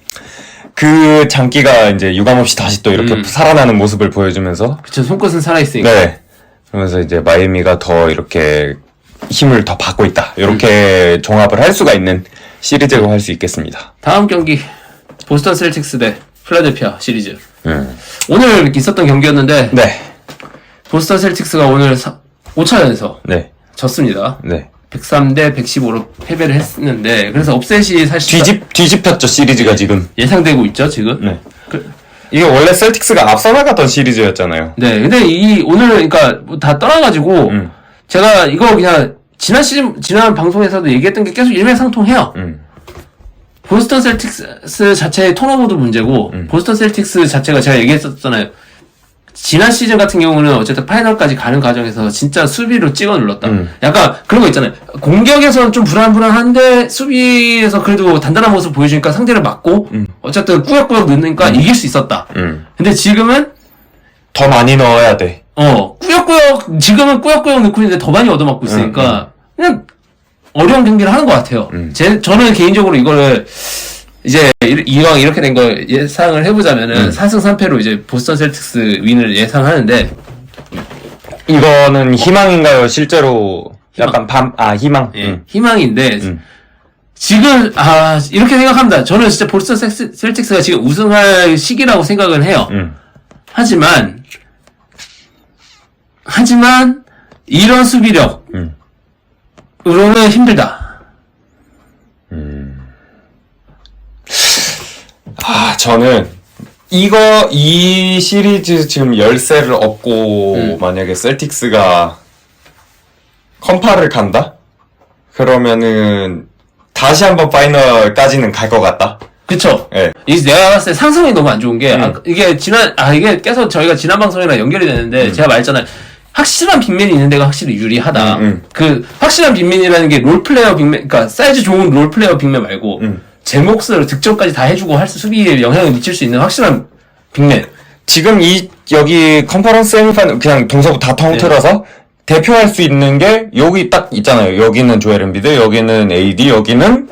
그 장기가 이제 유감없이 다시 또 이렇게 살아나는 모습을 보여주면서 그쵸, 손끝은 살아있으니까. 네. 그러면서 이제 마이애미가 더 이렇게 힘을 더 받고 있다. 이렇게 종합을 할 수가 있는 시리즈라고 할 수 있겠습니다. 다음 경기 보스턴 셀틱스 대 필라델피아 시리즈. 오늘 있었던 경기였는데 네. 보스턴 셀틱스가 오늘 5차전에서 네. 졌습니다. 네. 103대 115로 패배를 했는데 그래서 업셋이 사실 뒤집혔죠, 시리즈가 지금. 예상되고 있죠, 지금. 네. 이게 원래 셀틱스가 앞서 나갔던 시리즈였잖아요. 네. 근데 오늘 그러니까 다 떠나가지고 제가 이거 그냥 지난 방송에서도 얘기했던 게 계속 일맥상통해요. 보스턴 셀틱스 자체의 턴오버도 문제고 보스턴 셀틱스 자체가 제가 얘기했었잖아요. 지난 시즌 같은 경우는 어쨌든 파이널까지 가는 과정에서 진짜 수비로 찍어 눌렀다. 약간 그런 거 있잖아요. 공격에서는 좀 불안불안한데 수비에서 그래도 단단한 모습 보여주니까 상대를 막고 어쨌든 꾸역꾸역 넣으니까 이길 수 있었다. 근데 지금은 더 많이 넣어야 돼. 지금은 꾸역꾸역 넣고 있는데 더 많이 얻어맞고 있으니까 그냥 어려운 경기를 하는 것 같아요. 저는 개인적으로 이거를 이제 이왕 이렇게 된 걸 예상을 해보자면은 4승 3패로 이제 보스턴 셀틱스 윈을 예상하는데 이거는 희망인가요? 실제로 약간 희망. 예, 희망인데 지금 이렇게 생각합니다. 저는 진짜 보스턴 셀틱스가 지금 우승할 시기라고 생각을 해요. 하지만 이런 수비력으로는 힘들다. 저는 이 시리즈 지금 열세를 얻고 만약에 셀틱스가 컴파를 간다? 그러면은 다시 한번 파이널까지는 갈 것 같다. 그쵸? 예. 내가 봤을 때 상승이 너무 안 좋은 게 이게 이게 계속 저희가 지난 방송이랑 연결이 되는데 제가 말했잖아요. 확실한 빅맨이 있는 데가 확실히 유리하다. 그 확실한 빅맨이라는 게 롤플레이어 빅맨, 그러니까 사이즈 좋은 롤플레이어 빅맨 말고 제 몫을 득점까지 다 해주고 수비에 영향을 미칠 수 있는 확실한 빅맨. 지금 여기 컨퍼런스 세미파이널 그냥 동서부 다 통틀어서 대표할 수 있는 게 여기 딱 있잖아요. 여기는 조엘 엠비드, 여기는 AD, 여기는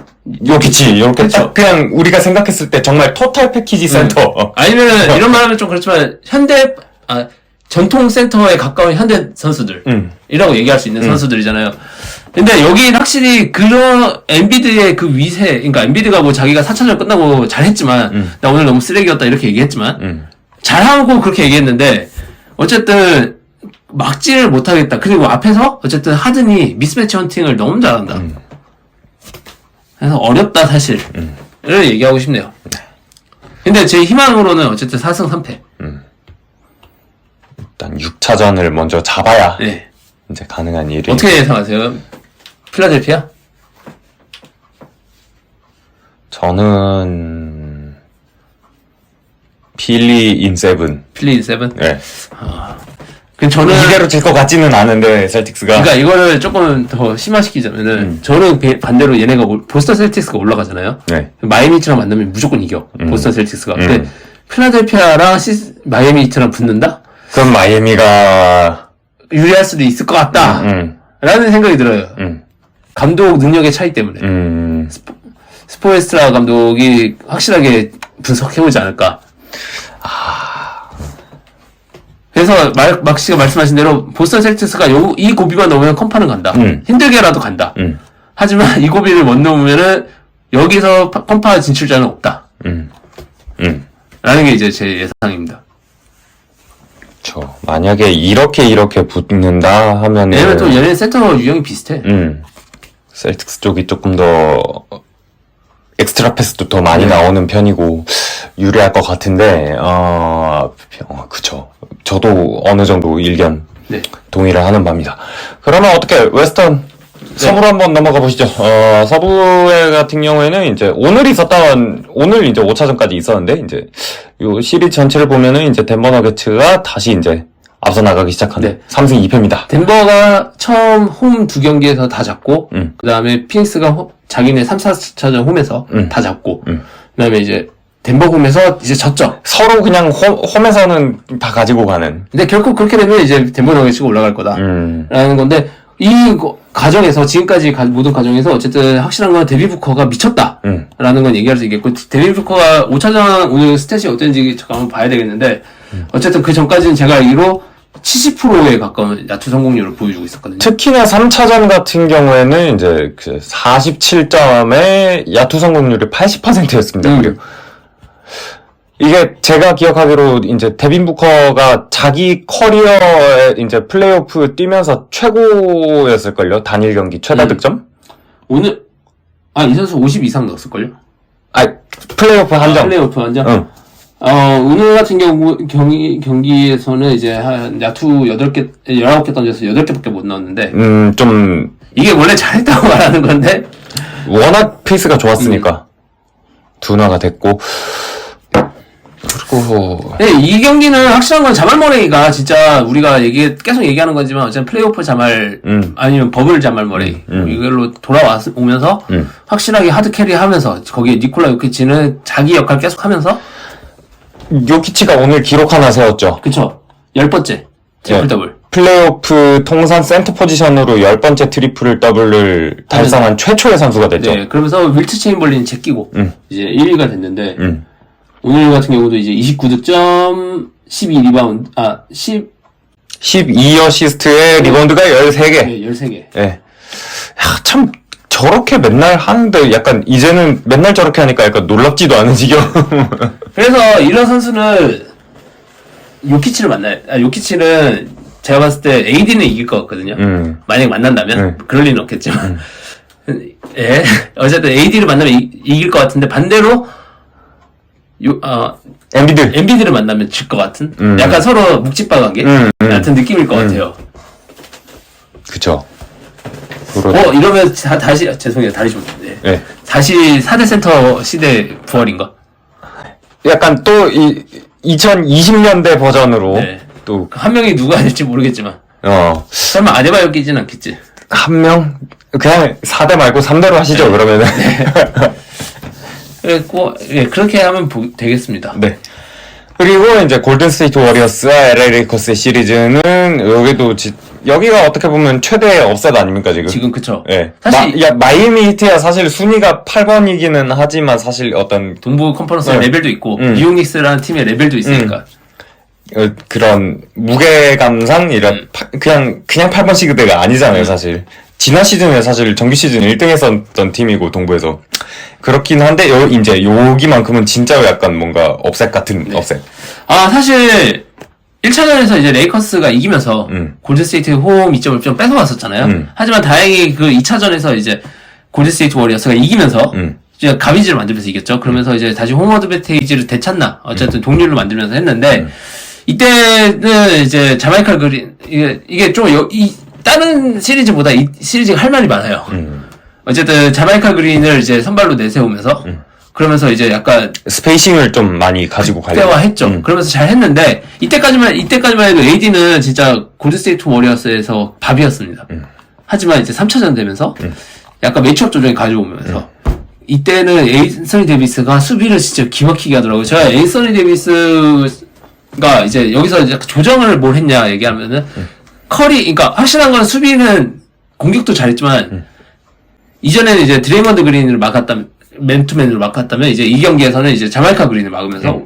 요키치. 이렇게 딱 그냥 우리가 생각했을 때 정말 토탈 패키지 센터. 아니면 이런 말하면 좀 그렇지만 전통 센터에 가까운 현대 선수들이라고 얘기할 수 있는 선수들이잖아요. 근데 여긴 확실히 그런 엔비드의 그 위세, 그러니까 엔비드가 뭐 자기가 4차전 끝나고 잘했지만 나 오늘 너무 쓰레기였다 이렇게 얘기했지만 잘하고 그렇게 얘기했는데 어쨌든 막지를 못하겠다. 그리고 앞에서 어쨌든 하든이 미스매치 헌팅을 너무 잘한다. 그래서 어렵다 사실을 얘기하고 싶네요. 근데 제 희망으로는 어쨌든 4승 3패. 일단 6차전을 먼저 잡아야 네. 이제 가능한 일이. 어떻게 예상하세요? 필라델피아? 저는 필리 인 세븐. 필리 인 세븐? 네. 그럼 저는 이대로 질 것 같지는 않은데 셀틱스가. 그러니까 이거를 조금 더 심화시키자면은 저는 반대로 얘네가 보스턴 셀틱스가 올라가잖아요. 네. 마이애미 히트랑 만나면 무조건 이겨. 보스턴 셀틱스가. 근데 필라델피아랑 마이애미 히트랑 붙는다? 그럼 마이애미가 유리할 수도 있을 것 같다. 라는 생각이 들어요. 감독 능력의 차이 때문에. 스포에스트라 감독이 확실하게 분석해보지 않을까. 그래서 막씨가 말씀하신 대로 보스턴 셀틱스가 이 고비만 넘으면 컴파는 간다. 힘들게라도 간다. 하지만 이 고비를 못 넘으면은 여기서 컴파 진출자는 없다. 라는 게 이제 제 예상입니다. 만약에 이렇게 붙는다 하면은. 왜냐면 또 얘네 센터 유형이 비슷해. 셀틱스 쪽이 조금 더 엑스트라 패스도 더 많이 나오는 편이고 유리할 것 같은데 그쵸. 저도 어느 정도 일견 동의를 하는 바입니다. 그러면 어떻게 웨스턴 서부로 한번 넘어가 보시죠. 서부에 같은 경우에는 이제 오늘 이제 5차전까지 있었는데 이제 요 시리즈 전체를 보면은 이제 덴버 너게츠가 다시 이제 앞서 나가기 시작하는 3승 2패입니다. 덴버가 처음 홈 2경기에서 다 잡고 그 다음에 피닉스가 자기네 3, 4차전 홈에서 다 잡고 그 다음에 이제 덴버 홈에서 이제 졌죠. 서로 그냥 홈에서는 다 가지고 가는. 근데 결국 그렇게 되면 이제 덴버 너게츠가 올라갈 거다 라는 건데 이 과정에서 지금까지 모든 과정에서 어쨌든 확실한 건 데비 부커가 미쳤다 라는 건 얘기할 수 있겠고, 데비 부커가 5차전 오늘 스탯이 어땠는지 잠깐 한번 봐야 되겠는데 어쨌든 그 전까지는 제가 알기로 70%에 가까운 야투 성공률을 보여주고 있었거든요. 특히나 3차전 같은 경우에는 이제 47점에 야투 성공률이 80%였습니다. 그리고 이게 제가 기억하기로 이제 데빈 부커가 자기 커리어에 이제 플레이오프 뛰면서 최고였을걸요. 단일 경기 최다 득점? 오늘 이 선수 50 이상 넣었을걸요? 플레이오프 한정. 플레이오프 한정? 응. 오늘 같은 경기에서는 이제 한 야투 19개 던져서 8개밖에 못 넣었는데 좀 이게 원래 잘했다고 말하는 건데 워낙 페이스가 좋았으니까 둔화가 됐고. 그리고 이 경기는 확실한 건 자말 머레이가 진짜 우리가 계속 얘기하는 거지만 어쨌든 플레이오프 자말 아니면 버블 자말 머레이 이걸로 돌아오면서 확실하게 하드 캐리하면서 거기에 니콜라 요키치는 자기 역할 계속 하면서 요키치가 오늘 기록 하나 세웠죠. 그쵸. 10번째 트리플 더블. 플레이오프 통산 센터 포지션으로 10번째 트리플 더블을 달성한 최초의 선수가 됐죠. 네, 그러면서 윌트 체인벌린 제끼고 이제 1위가 됐는데 오늘 같은 경우도 이제 29득점, 12리바운드, 12어시스트에 리바운드가 13개. 네, 13개. 네. 참, 저렇게 맨날 하는데 약간, 이제는 맨날 저렇게 하니까 약간 놀랍지도 않은 지경. 그래서 이런 선수는, 요키치는 제가 봤을 때 AD는 이길 것 같거든요. 만약에 만난다면? 그럴 리는 없겠지만. 예. 어쨌든 AD를 만나면 이길 것 같은데, 반대로, 엔비드를 만나면 질 것 같은? 약간 서로 묵직바 관계? 같은 느낌일 것 같아요. 그쵸. 이러면 다시, 죄송해요. 다시 좀, 네. 다시 4대 센터 시대 부활인가? 약간 또, 2020년대 버전으로. 네. 또. 한 명이 누가 될지 모르겠지만. 설마 아데바요끼진 않겠지? 한 명? 그냥 4대 말고 3대로 하시죠, 그러면은. 그렇게 하면 되겠습니다. 네. 그리고 이제 골든스테이트 워리어스와 LA 레이커스의 시리즈는 여기가 어떻게 보면 최대의 업셋 아닙니까, 지금? 지금 그쵸. 네. 사실 마이애미 히트야 사실 순위가 8번이기는 하지만 사실 어떤 동부 컨퍼런스 레벨도 있고 뉴욕 닉스라는 팀의 레벨도 있으니까. 그런 무게감상 이런 그냥 8번 시그대가 아니잖아요, 사실. 지난 시즌에 사실 정규 시즌 1등 했었던 팀이고 동부에서 그렇긴 한데 이제 여기만큼은 진짜 약간 뭔가 업셋 같은 업셋. 사실 1차전에서 이제 레이커스가 이기면서 골든스테이트 홈 2점을 좀 뺏어왔었잖아요. 하지만 다행히 그 2차전에서 이제 골든스테이트 워리어스가 이기면서 이제 가비지를 만들면서 이겼죠. 그러면서 이제 다시 홈 어드밴테이지를 되찾나 어쨌든 동률을 만들면서 했는데 이때는 이제 자마이카 그린 이게 좀 다른 시리즈보다 이 시리즈가 할 말이 많아요. 어쨌든 자마이카 그린을 이제 선발로 내세우면서 그러면서 이제 약간 스페이싱을 좀 많이 가지고 가려고 했죠. 그러면서 잘 했는데 이때까지만 해도 AD는 진짜 골든스테이트 워리어스에서 밥이었습니다. 하지만 이제 3차전 되면서 약간 매치업 조정이 가져오면서 이때는 앤서니 데이비스가 수비를 진짜 기막히게 하더라고요. 제가 앤서니 데이비스가 이제 여기서 이제 조정을 뭘 했냐 얘기하면은 그러니까 확실한 건 수비는 공격도 잘했지만 이전에는 이제 드레이먼드 그린을 맨투맨으로 막았다면 이제 이 경기에서는 이제 자마이카 그린을 막으면서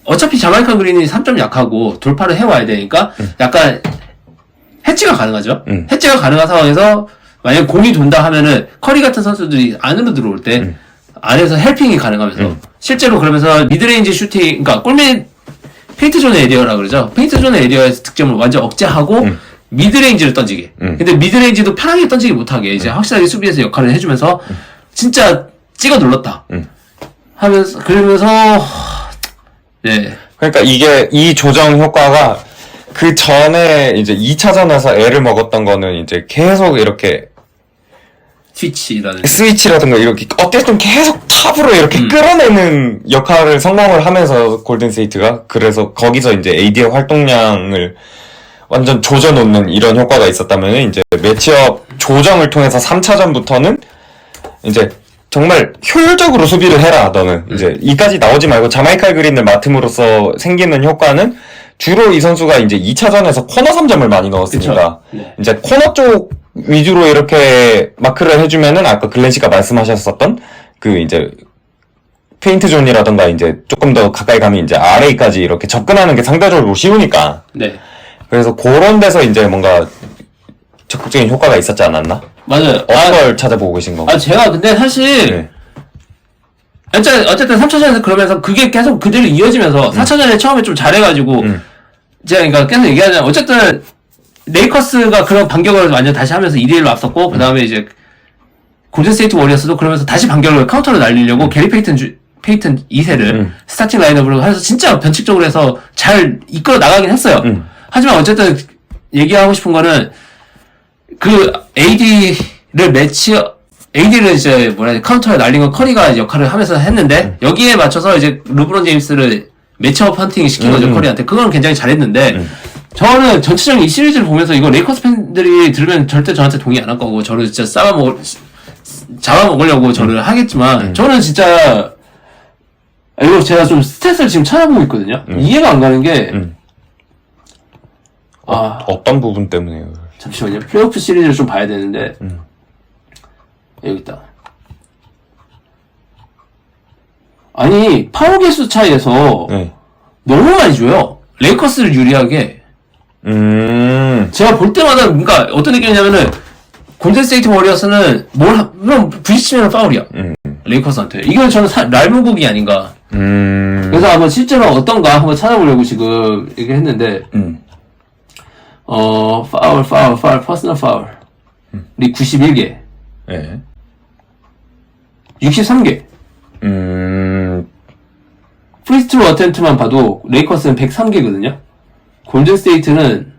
어차피 자마이카 그린이 3점 약하고 돌파를 해와야 되니까 약간 해치가 가능하죠. 해치가 가능한 상황에서 만약에 공이 돈다 하면은 커리 같은 선수들이 안으로 들어올 때 안에서 헬핑이 가능하면서 실제로 그러면서 미드레인지 슈팅, 그러니까 골밑 페인트존의 에리어라 그러죠. 페인트존의 에리어의 득점을 완전 억제하고 미드레인지를 던지게. 근데 미드레인지도 편하게 던지기 못하게 이제 확실하게 수비에서 역할을 해주면서 진짜 찍어 눌렀다. 하면서 그러면서 네. 그러니까 이게 이 조정 효과가 그 전에 이제 2차전에서 애를 먹었던 거는 이제 계속 이렇게 스위치라든가 이렇게 어쨌든 계속 탑으로 이렇게 끌어내는 역할을 성공을 하면서 골든스테이트가 그래서 거기서 이제 AD의 활동량을 완전 조져놓는 이런 효과가 있었다면 이제 매치업 조정을 통해서 3차전부터는 이제 정말 효율적으로 수비를 해라 너는 이제 이까지 나오지 말고 자마이칼 그린을 맡음으로써 생기는 효과는 주로 이 선수가 이제 2차전에서 코너 3점을 많이 넣었습니다. 네. 이제 코너 쪽 위주로 이렇게 마크를 해주면은 아까 글렌 씨가 말씀하셨었던 그 이제 페인트 존이라던가 이제 조금 더 가까이 가면 이제 RA까지 이렇게 접근하는 게 상대적으로 쉬우니까. 네. 그래서 그런 데서 이제 뭔가 적극적인 효과가 있었지 않았나? 맞아요. 어떤 걸 찾아보고 계신 건가요? 제가 근데 사실 네. 어쨌든 3차전에서 그러면서 그게 계속 그대로 이어지면서 4차전에 처음에 좀 잘해가지고 제가 그러니까 계속 얘기하자면 어쨌든 레이커스가 그런 반격을 완전 다시 하면서 2대1로 앞섰고 그 다음에 이제 골든스테이트 워리어스도 그러면서 다시 반격을 카운터로 날리려고 게리 페이튼 2세를 스타팅 라인업으로 해서 진짜 변칙적으로 해서 잘 이끌어 나가긴 했어요. 하지만 어쨌든 얘기하고 싶은 거는 그 AD를 이제 카운터에 날린 건 커리가 역할을 하면서 했는데 여기에 맞춰서 이제 르브론 제임스를 매치업 헌팅 시킨 거죠 커리한테. 그건 굉장히 잘했는데 저는 전체적인 이 시리즈를 보면서 이거 레이커스 팬들이 들으면 절대 저한테 동의 안 할 거고 저를 진짜 잡아먹으려고 저를 하겠지만 저는 진짜 이거 제가 좀 스탯을 지금 찾아보고 있거든요. 이해가 안 가는 게 어떤 부분 때문에요? 잠시만요. 플레이오프 시리즈를 좀 봐야 되는데 여기 있다. 아니 파워 개수 차이에서 너무 많이 줘요. 레이커스를 유리하게. 제가 볼 때마다 그러니까 어떤 느낌이냐면은 골든스테이트 워리어스는 뭘 부딪히면 파울이야. 레이커스한테. 이건 저는 랄무국이 아닌가. 그래서 한번 실제로 어떤가 한번 찾아보려고 지금 얘기했는데 파울, 퍼스널 파울이 91개. 네. 63개. 프리스트로 어템트만 봐도 레이커스는 103개거든요. 골든스테이트는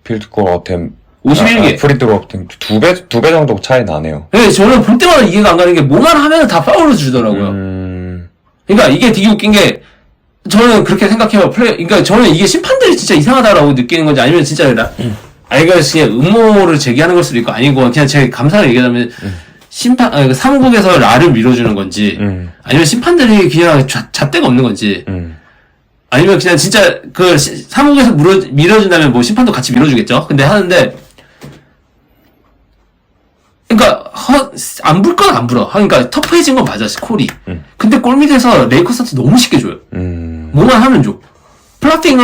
필드골 어템 51개. 프리드로 어템 두 배 정도 차이 나네요. 네, 저는 볼 때마다 이해가 안 가는 게 뭐만 하면 다 파울을 주더라고요. 그러니까 이게 되게 웃긴 게 저는 그렇게 생각해요. 그러니까 저는 이게 심판들이 진짜 이상하다라고 느끼는 건지 아니면 진짜 이거 그냥 음모를 제기하는 걸 수도 있고 아니고 그냥 제 감상을 얘기하자면 사무국에서 라를 밀어주는 건지 아니면 심판들이 그냥 잣대가 없는 건지 아니면 그냥 진짜 사무국에서 밀어준다면 뭐 심판도 같이 밀어주겠죠. 근데 하는데 그러니까 안 불 건 안 불어. 그러니까 터프해진 건 맞아 콜이. 근데 골밑에서 레이커스한테 너무 쉽게 줘요. 뭐만 하면 줘. 플랍이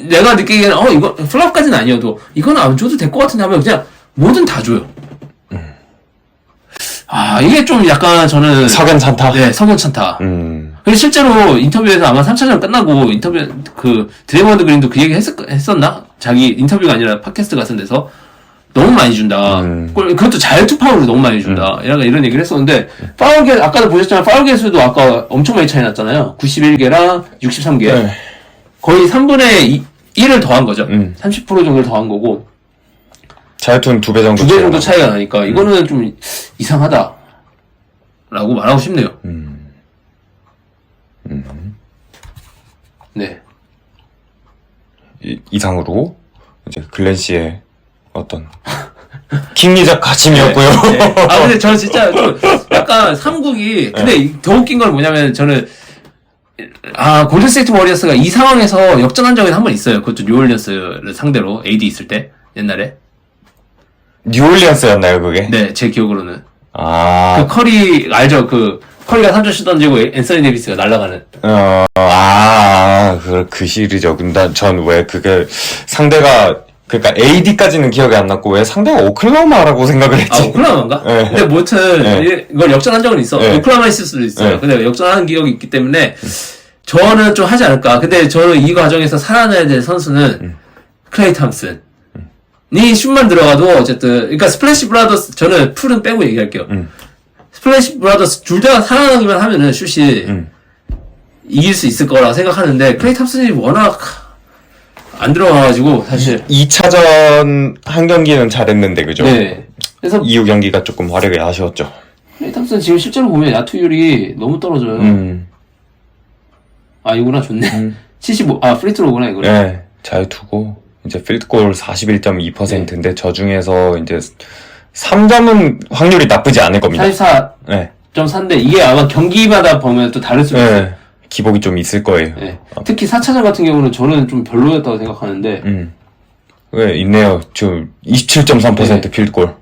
내가 느끼기에는 이거 플랍까지는 아니어도 이거는 안 줘도 될 것 같은데 하면 그냥 뭐든 다 줘요. 이게 좀 약간 저는 석연찮다. 네, 석연찮다. 근데 실제로 인터뷰에서 아마 3차전 끝나고 드레이먼드 그린도 그 얘기 했었나? 자기 인터뷰가 아니라 팟캐스트 같은 데서 너무 많이 준다. 그것도 자유투 파울을 너무 많이 준다. 이런 얘기를 했었는데 파울 개 아까도 보셨지만 파울 개수도 아까 엄청 많이 차이 났잖아요. 91개랑 63개. 네. 거의 3분의 1을 더한 거죠. 30% 정도를 더한 거고. 자유투는 2배 정도. 2배 정도 차이가 나니까 이거는 좀 이상하다. 라고 말하고 싶네요. 네. 이상으로 이제 글렌 씨의 어떤 킹리적 가침이었고요. 네. 네. 근데 저는 진짜 좀 약간 삼국이 근데 더 웃긴 건 뭐냐면 저는 골든스테이트 워리어스가 이 상황에서 역전한 적이 한 번 있어요. 그것도 뉴올리언스를 상대로 AD 있을 때 옛날에 뉴올리언스였나요 그게? 네, 제 기억으로는 그 커리 알죠? 커리가 3점슛 던지고 앤서니 데이비스가 날아가는 그 시리즈요. 근데 전 왜 그게 상대가 그러니까 AD까지는 기억이 안 났고 왜 상대가 오클라호마라고 생각을 했지? 아, 오클라호마인가? 네. 근데 뭐든 네. 이걸 역전한 적은 있어. 네. 오클라호마 있을 수도 있어요. 네. 근데 역전한 기억이 있기 때문에 저는 좀 하지 않을까. 근데 저는 이 과정에서 살아나야 될 선수는 클레이 탐슨. 이 슛만 들어가도 어쨌든 그러니까 스플래시 브라더스 저는 풀은 빼고 얘기할게요. 스플래시 브라더스 둘 다 살아나기만 하면은 슛이 이길 수 있을 거라고 생각하는데 클레이 탐슨이 워낙 안 들어가가지고 사실 2차전 한 경기는 잘했는데 그죠? 네. 그래서 이후 경기가 조금 활약이 아쉬웠죠. 클레이 탐슨 지금 실제로 보면 야투율이 너무 떨어져요. 아 이거나 좋네. 75 프리트로구나 이거. 네, 잘 두고 이제 필드골 41.2%인데 저 중에서 이제 3점은 확률이 나쁘지 않을 겁니다. 44.3인데 네. 이게 아마 경기마다 보면 또 다를 수도 있어요. 네. 기복이 좀 있을 거예요. 네. 특히 4차전 같은 경우는 저는 좀 별로였다고 생각하는데 왜 있네요. 지금 27.3% 필드골.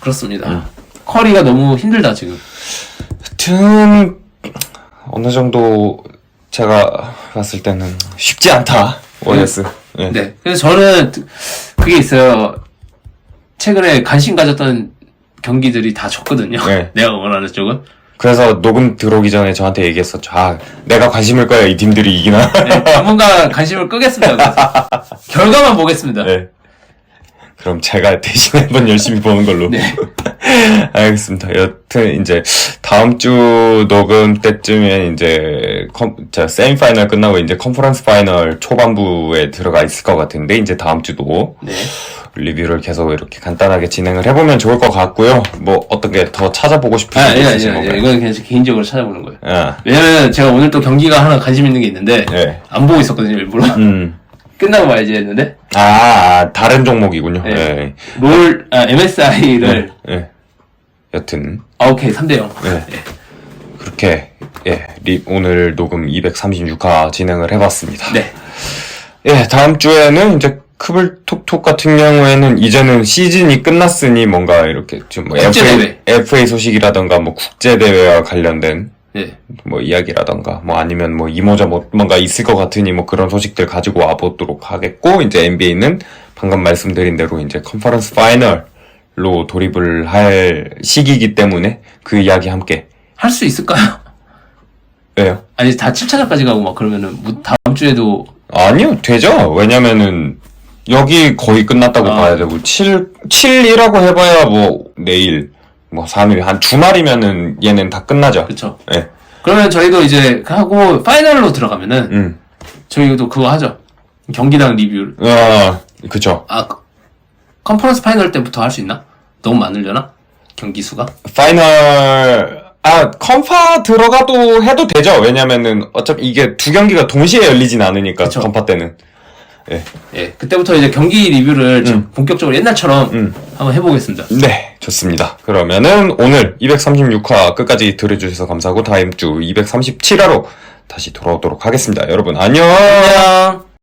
그렇습니다. 커리가 너무 힘들다 지금. 하여튼 어느 정도 제가 봤을 때는 쉽지 않다. OS. 네. 네. 그래서 저는 그게 있어요. 최근에 관심 가졌던 경기들이 다 졌거든요. 네. 내가 원하는 쪽은. 그래서 녹음 들어오기 전에 저한테 얘기했었죠. 아, 내가 관심을 꺼야 이 팀들이 이기나. 네, 당분간 관심을 끄겠습니다. 그래서. 결과만 보겠습니다. 네. 그럼 제가 대신 한번 열심히 보는 걸로. 네. 알겠습니다. 여튼 이제 다음 주 녹음 때쯤에 이제 세미파이널 끝나고 이제 컨퍼런스 파이널 초반부에 들어가 있을 것 같은데 이제 다음 주도 네. 리뷰를 계속 이렇게 간단하게 진행을 해보면 좋을 것 같고요. 뭐 어떻게 더 찾아보고 싶으신 게 있으신 건가요? 이건 그냥 개인적으로 찾아보는 거예요. 아, 왜냐면 제가 오늘 또 경기가 하나 관심 있는 게 있는데 네. 안 보고 있었거든요 일부러. 끝나고 봐야지 했는데 다른 종목이군요. 네. 네. MSI를 네. 여튼 오케이 3대0. 네. 그렇게 오늘 녹음 236화 진행을 해봤습니다. 네. 예, 다음 주에는 이제 크블톡톡 같은 경우에는 이제는 시즌이 끝났으니 뭔가 이렇게 좀 뭐 국제대회. FA 소식이라던가 뭐 국제대회와 관련된 네. 뭐 이야기라던가 뭐 아니면 뭐 이모저 뭐 뭔가 있을 것 같으니 뭐 그런 소식들 가지고 와보도록 하겠고 이제 NBA는 방금 말씀드린 대로 이제 컨퍼런스 파이널로 돌입을 할 시기이기 때문에 그 이야기 함께 할 수 있을까요? 왜요? 아니 다 7차전까지 가고 막 그러면은 다음 주에도 아니요, 되죠. 왜냐면은, 여기 거의 끝났다고 봐야 되고, 7이라고 해봐야 뭐, 내일, 뭐, 3일, 한 주말이면은 얘는 다 끝나죠. 그쵸. 예. 그러면 저희도 이제 하고 파이널로 들어가면은 저희도 그거 하죠. 경기당 리뷰. 그쵸. 컨퍼런스 파이널 때부터 할 수 있나? 너무 많으려나? 경기 수가? 컨파 들어가도 해도 되죠. 왜냐면은, 어차피 이게 두 경기가 동시에 열리진 않으니까, 그쵸. 컨파 때는. 예, 그때부터 이제 경기 리뷰를 좀 본격적으로 옛날처럼 한번 해보겠습니다. 네, 좋습니다. 그러면은 오늘 236화 끝까지 들어주셔서 감사하고 다음 주 237화로 다시 돌아오도록 하겠습니다. 여러분, 안녕! 안녕!